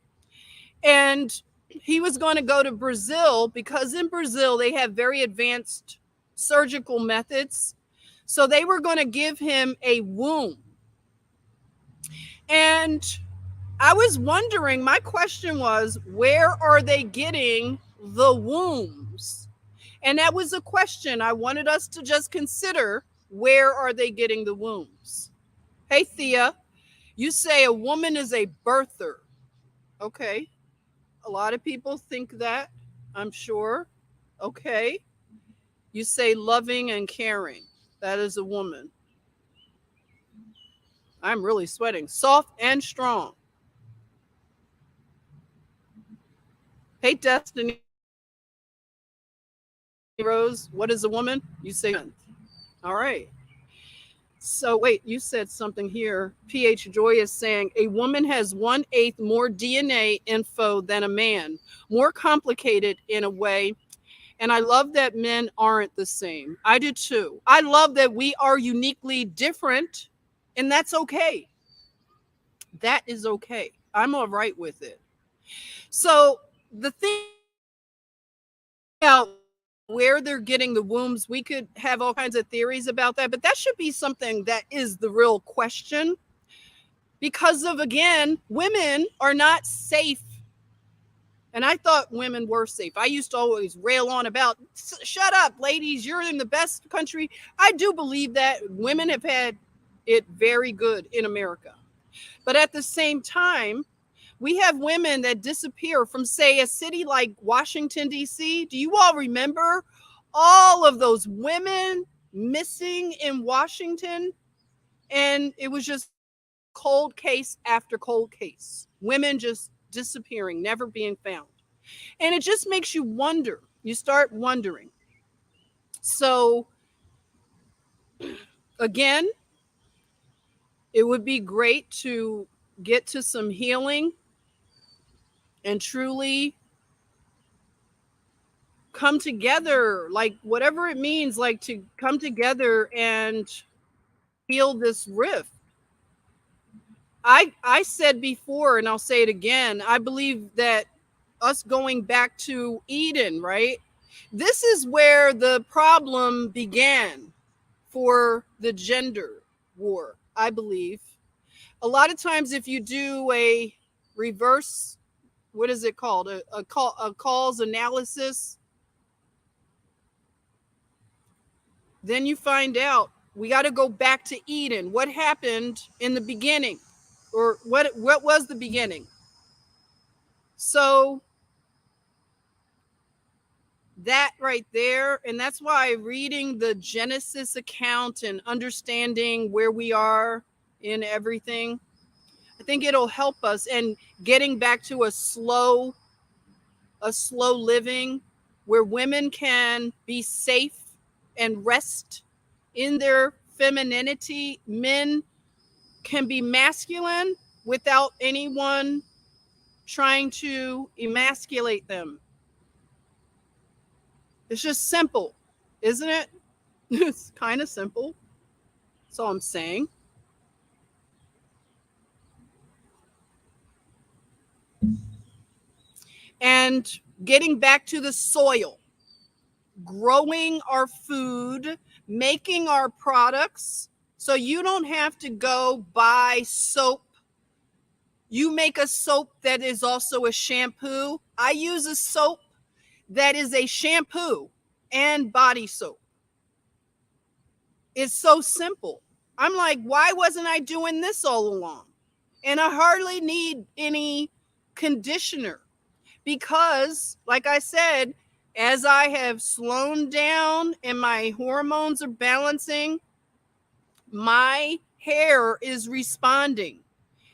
And he was going to go to Brazil because in Brazil they have very advanced surgical methods. So they were going to give him a womb. And I was wondering, my question was, where are they getting the wombs? And that was a question I wanted us to just consider. Where are they getting the wombs? Hey, Thea, you say a woman is a birther. Okay. A lot of people think that. I'm sure. Okay. You say loving and caring. That is a woman. I'm really sweating. Soft and strong. Hey, Destiny Rose. What is a woman? You say, all right. So wait, you said something here. PH Joy is saying a woman has 1/8 more DNA info than a man, more complicated in a way. And I love that men aren't the same. I do too. I love that we are uniquely different, and that's okay. That is okay. I'm all right with it. So the thing about where they're getting the wombs, we could have all kinds of theories about that, but that should be something that is the real question because of, again, women are not safe. And I thought women were safe. I used to always rail on about, shut up, ladies, you're in the best country. I do believe that women have had it very good in America. But at the same time, we have women that disappear from, say, a city like Washington, D.C. Do you all remember all of those women missing in Washington? And it was just cold case after cold case. Women just disappearing, never being found. And it just makes you wonder. You start wondering. So, again, it would be great to get to some healing and truly come together, like whatever it means, like to come together and heal this rift. I said before, and I'll say it again, I believe that us going back to Eden, right? This is where the problem began for the gender war, I believe. A lot of times, if you do a reverse, what is it called? A cause analysis, then you find out we got to go back to Eden. What happened in the beginning? Or what was the beginning? So that right there, and that's why reading the Genesis account and understanding where we are in everything, I think it'll help us, and getting back to a slow living where women can be safe and rest in their femininity. Men can be masculine without anyone trying to emasculate them. It's just simple, isn't it? It's kind of simple. That's all I'm saying. And getting back to the soil, growing our food, making our products. So you don't have to go buy soap. You make a soap that is also a shampoo. I use a soap that is a shampoo and body soap. It's so simple. I'm like, why wasn't I doing this all along? And I hardly need any conditioner because, like I said, as I have slowed down and my hormones are balancing, my hair is responding.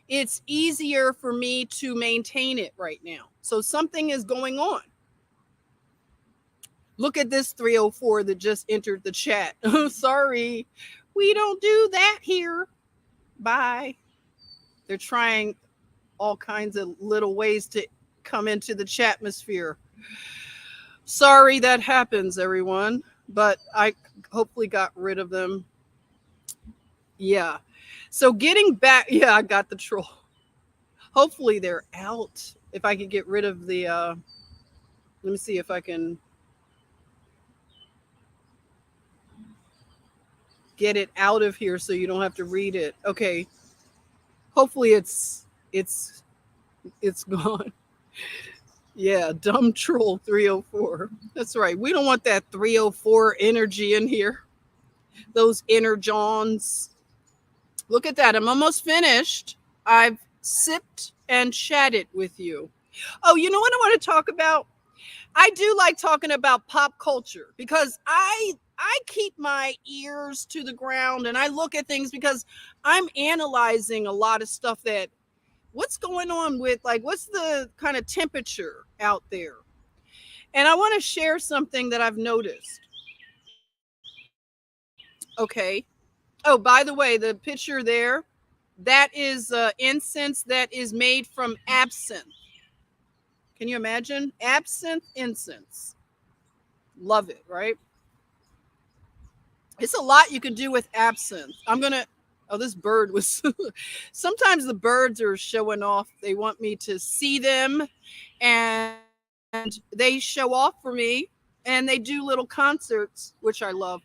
It's easier for me to maintain it right now. So something is going on. Look at this 304 that just entered the chat. Sorry, we don't do that here. Bye. They're trying all kinds of little ways to come into the chatmosphere. Sorry that happens, everyone, but I hopefully got rid of them. Yeah. So getting back, yeah, I got the troll. Hopefully they're out. If I could get rid of the, let me see if I can get it out of here so you don't have to read it. Okay. Hopefully it's gone. Yeah, dumb troll 304. That's right. We don't want that 304 energy in here. Those inner Johns. Look at that. I'm almost finished. I've sipped and chatted with you. Oh, you know what I want to talk about? I do like talking about pop culture because I keep my ears to the ground and I look at things because I'm analyzing a lot of stuff that what's going on with like what's the kind of temperature out there. And I want to share something that I've noticed. Okay. Oh, by the way, the picture there, that is incense that is made from absinthe. Can you imagine? Absinthe incense. Love it, right? It's a lot you can do with absinthe. I'm going to, oh, this bird was, sometimes the birds are showing off. They want me to see them and they show off for me and they do little concerts, which I love.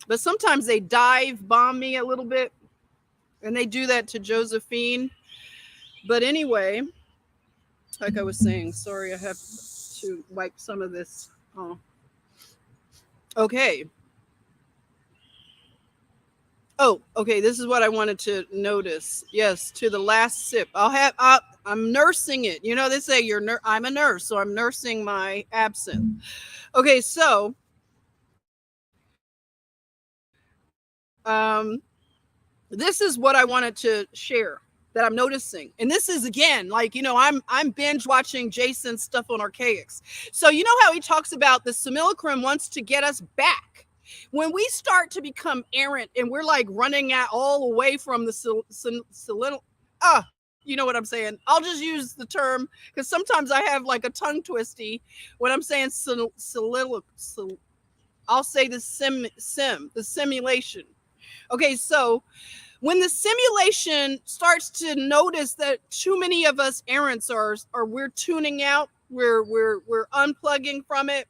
But sometimes they dive bomb me a little bit and they do that to Josephine. But anyway, like I was saying, sorry, I have to wipe some of this. Oh. Okay. Oh, okay. This is what I wanted to notice. Yes, to the last sip. I'm nursing it. You know, they say I'm a nurse, so I'm nursing my absinthe. Okay, so um, this is what I wanted to share that I'm noticing. And this is again, like, you know, I'm binge watching Jason's stuff on Archaics. So you know how he talks about the simulacrum wants to get us back. When we start to become errant and we're like running at all away from the you know what I'm saying? I'll just use the term because sometimes I have like a tongue twisty when I'm saying I'll say the simulation. Okay, so when the simulation starts to notice that too many of us errants are we're tuning out, we're unplugging from it,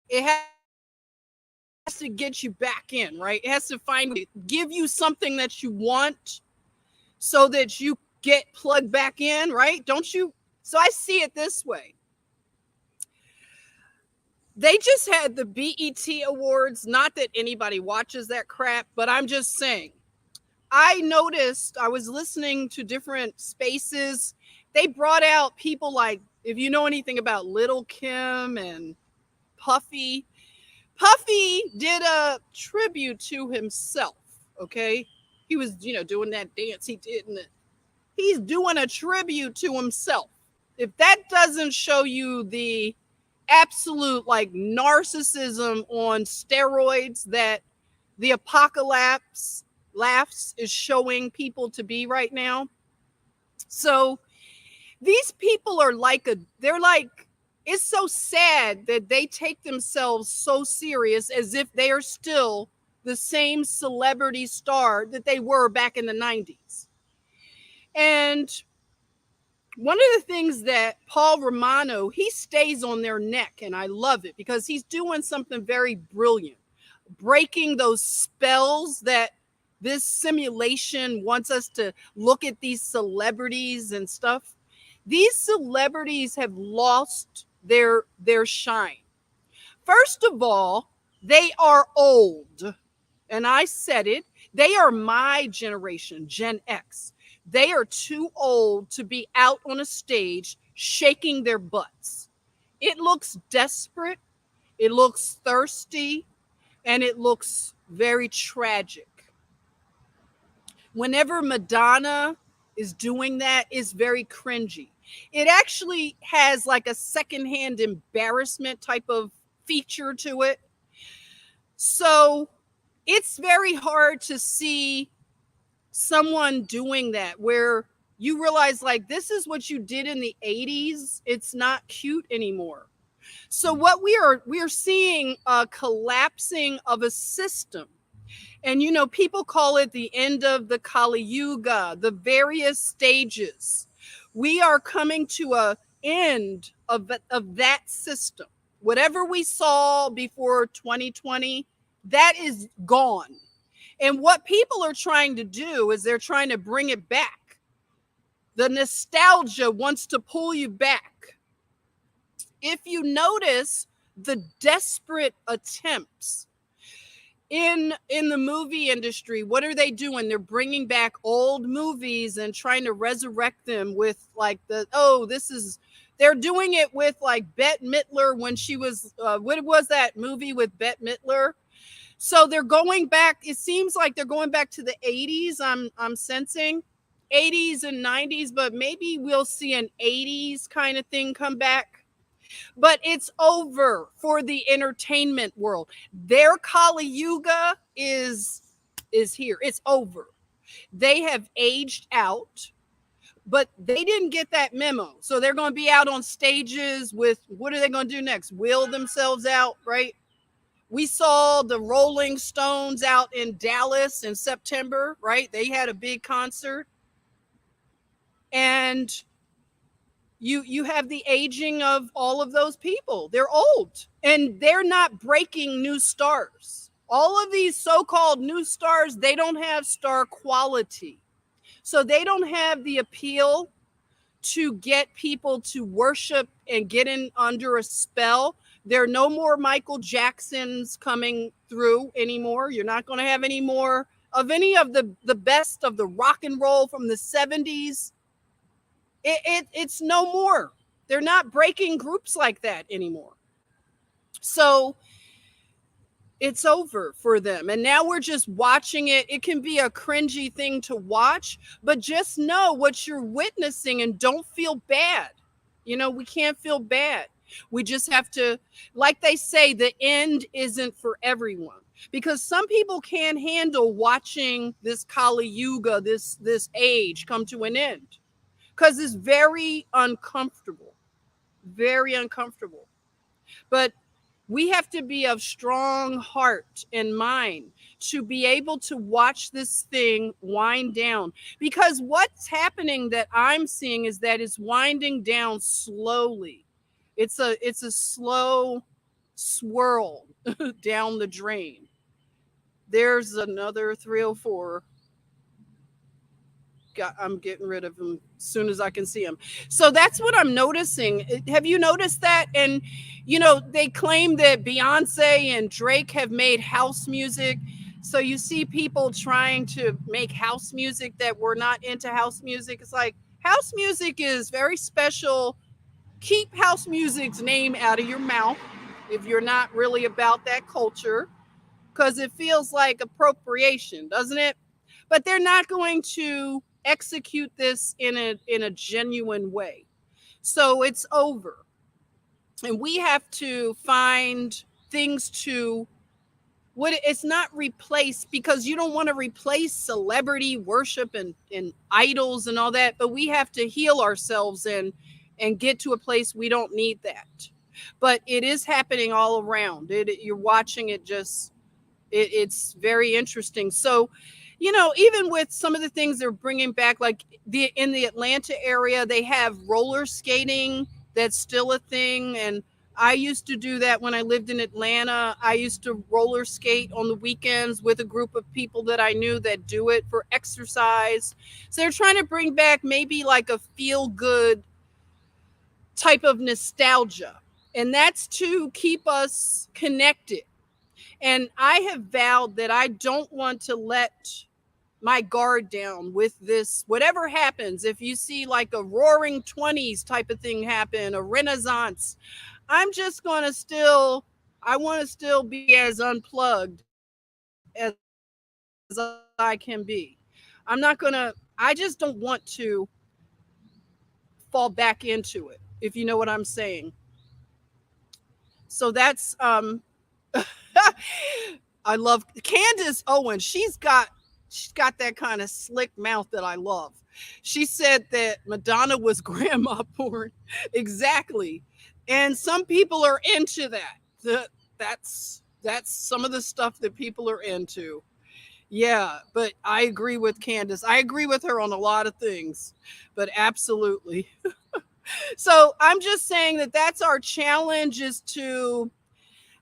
it has to get you back in, right? It has to give you something that you want so that you get plugged back in, right? Don't you? So I see it this way. They just had the BET Awards. Not that anybody watches that crap, but I'm just saying. I noticed I was listening to different spaces. They brought out people like, if you know anything about Little Kim and Puffy, Puffy did a tribute to himself. Okay. He was, you know, doing that dance he did. And he's doing a tribute to himself. If that doesn't show you the absolute like narcissism on steroids that the apocalypse laughs is showing people to be right now. So these people are like they're like, it's so sad that they take themselves so serious as if they are still the same celebrity star that they were back in the 90s. And one of the things that Paul Romano, he stays on their neck, and I love it because he's doing something very brilliant, breaking those spells that this simulation wants us to look at these celebrities and stuff. These celebrities have lost their shine. First of all, they are old. And I said it. They are my generation, Gen X. They are too old to be out on a stage shaking their butts. It looks desperate. It looks thirsty. And it looks very tragic. Whenever Madonna is doing that, it's very cringy. It actually has like a secondhand embarrassment type of feature to it. So it's very hard to see someone doing that where you realize like this is what you did in the 80s. It's not cute anymore. So what we are seeing a collapsing of a system. And you know, people call it the end of the Kali Yuga, the various stages. We are coming to a end of that system. Whatever we saw before 2020, that is gone. And what people are trying to do is they're trying to bring it back. The nostalgia wants to pull you back. If you notice the desperate attempts, in the movie industry, what are they doing? They're bringing back old movies and trying to resurrect them with like this is, they're doing it with like Bette Midler when she was what was that movie with Bette Midler? So they're going back, it seems like they're going back to the 80s. I'm sensing 80s and 90s, but maybe we'll see an 80s kind of thing come back. But it's over for the entertainment world. Their Kali Yuga is here. It's over. They have aged out, but they didn't get that memo. So they're going to be out on stages with, what are they going to do next? Wheel themselves out, right? We saw the Rolling Stones out in Dallas in September, right? They had a big concert. And you have the aging of all of those people. They're old and they're not breaking new stars. All of these so-called new stars, they don't have star quality. So they don't have the appeal to get people to worship and get in under a spell. There are no more Michael Jacksons coming through anymore. You're not going to have any more of any of the best of the rock and roll from the 70s. It's no more. They're not breaking groups like that anymore. So it's over for them. And now we're just watching it. It can be a cringy thing to watch, but just know what you're witnessing and don't feel bad. You know, we can't feel bad. We just have to, like they say, the end isn't for everyone. Because some people can't handle watching this Kali Yuga, this age come to an end. Because it's very uncomfortable. Very uncomfortable. But we have to be of strong heart and mind to be able to watch this thing wind down. Because what's happening that I'm seeing is that it's winding down slowly. It's a slow swirl down the drain. There's another 304. I'm getting rid of them as soon as I can see them. So that's what I'm noticing. Have you noticed that? And, you know, they claim that Beyonce and Drake have made house music. So you see people trying to make house music that were not into house music. It's like, house music is very special. Keep house music's name out of your mouth if you're not really about that culture, because it feels like appropriation, doesn't it? But they're not going to execute this in a genuine way. So it's over. And we have to find things to, what it's not replace, because you don't want to replace celebrity worship and idols and all that, but we have to heal ourselves and get to a place we don't need that. But it is happening all around. You're watching it just, it's very interesting. So, you know, even with some of the things they're bringing back, like in the Atlanta area, they have roller skating. That's still a thing. And I used to do that when I lived in Atlanta. I used to roller skate on the weekends with a group of people that I knew that do it for exercise. So they're trying to bring back maybe like a feel good type of nostalgia. And that's to keep us connected. And I have vowed that I don't want to let my guard down with this. Whatever happens, if you see like a roaring 20s type of thing happen, a renaissance, I'm just going to still, I want to still be as unplugged as I can be. I'm not going to, I just don't want to fall back into it, if you know what I'm saying. So that's I love Candace Owen. She's got that kind of slick mouth that I love. She said that Madonna was grandma porn. Exactly. And some people are into that. That's some of the stuff that people are into. Yeah, but I agree with Candace. I agree with her on a lot of things. But absolutely. So I'm just saying that that's our challenge, is to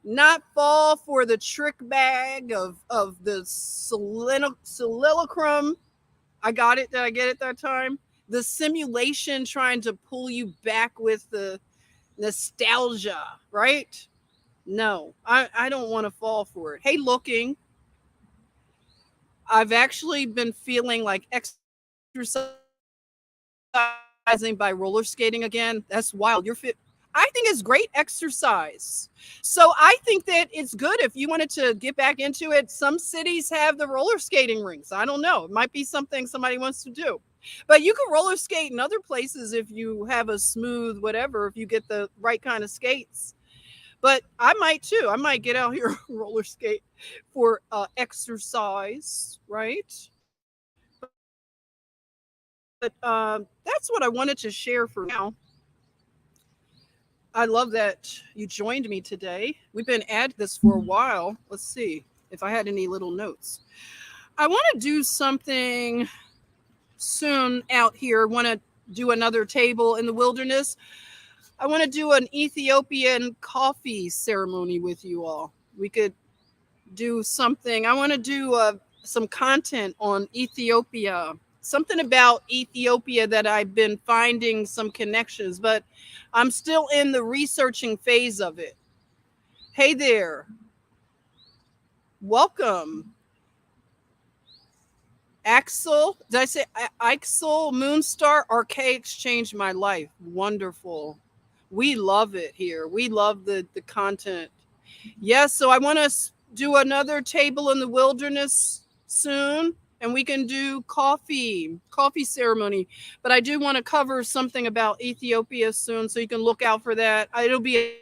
not fall for the trick bag of the soliloquy. I got it. Did I get it that time? The simulation trying to pull you back with the nostalgia, right? No, I don't want to fall for it. Hey, looking. I've actually been feeling like exercising by roller skating again. That's wild. I think it's great exercise. So I think that it's good if you wanted to get back into it. Some cities have the roller skating rinks. I don't know. It might be something somebody wants to do. But you can roller skate in other places if you have a smooth whatever, if you get the right kind of skates. But I might too. I might get out here roller skate for exercise, right? But that's what I wanted to share for now. I love that you joined me today. We've been at this for a while. Let's see if I had any little notes. I want to do something soon out here. Want to do another table in the wilderness. I want to do an Ethiopian coffee ceremony with you all. We could do something. I want to do some content on Ethiopia, something about Ethiopia that I've been finding some connections, but I'm still in the researching phase of it. Hey there, welcome. Axel, did I say Axel Moonstar? Archaics changed my life. Wonderful. We love it here. We love the content. Yes, so I want to do another table in the wilderness soon, and we can do coffee ceremony. But I do want to cover something about Ethiopia soon, so you can look out for that. It'll be an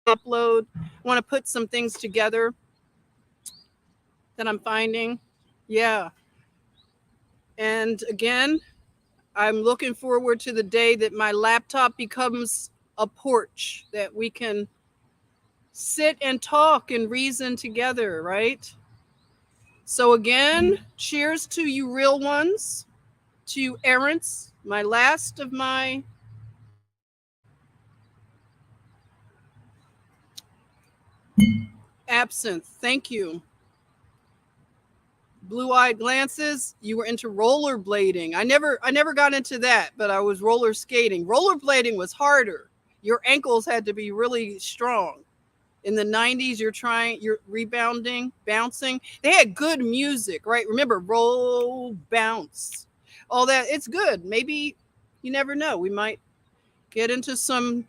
upload. I want to put some things together that I'm finding. Yeah. And again, I'm looking forward to the day that my laptop becomes a porch that we can sit and talk and reason together, right? So again, cheers to you real ones, to you errants, my last of my absinthe. Thank you. Blue-eyed glances, you were into rollerblading. I never got into that, but I was roller skating. Rollerblading was harder. Your ankles had to be really strong. In the 90s, you're rebounding, bouncing. They had good music, right? Remember, roll, bounce, all that. It's good. Maybe, you never know. We might get into some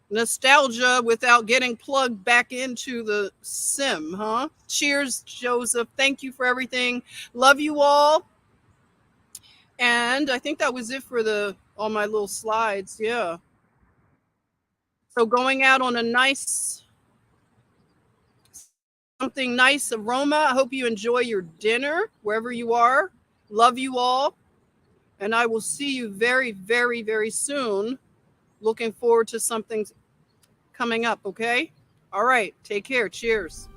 nostalgia without getting plugged back into the sim, huh? Cheers, Joseph. Thank you for everything. Love you all. And I think that was it for all my little slides. Yeah. So going out on a something nice aroma. I hope you enjoy your dinner wherever you are. Love you all. And I will see you very, very, very soon. Looking forward to something coming up, okay? All right. Take care. Cheers.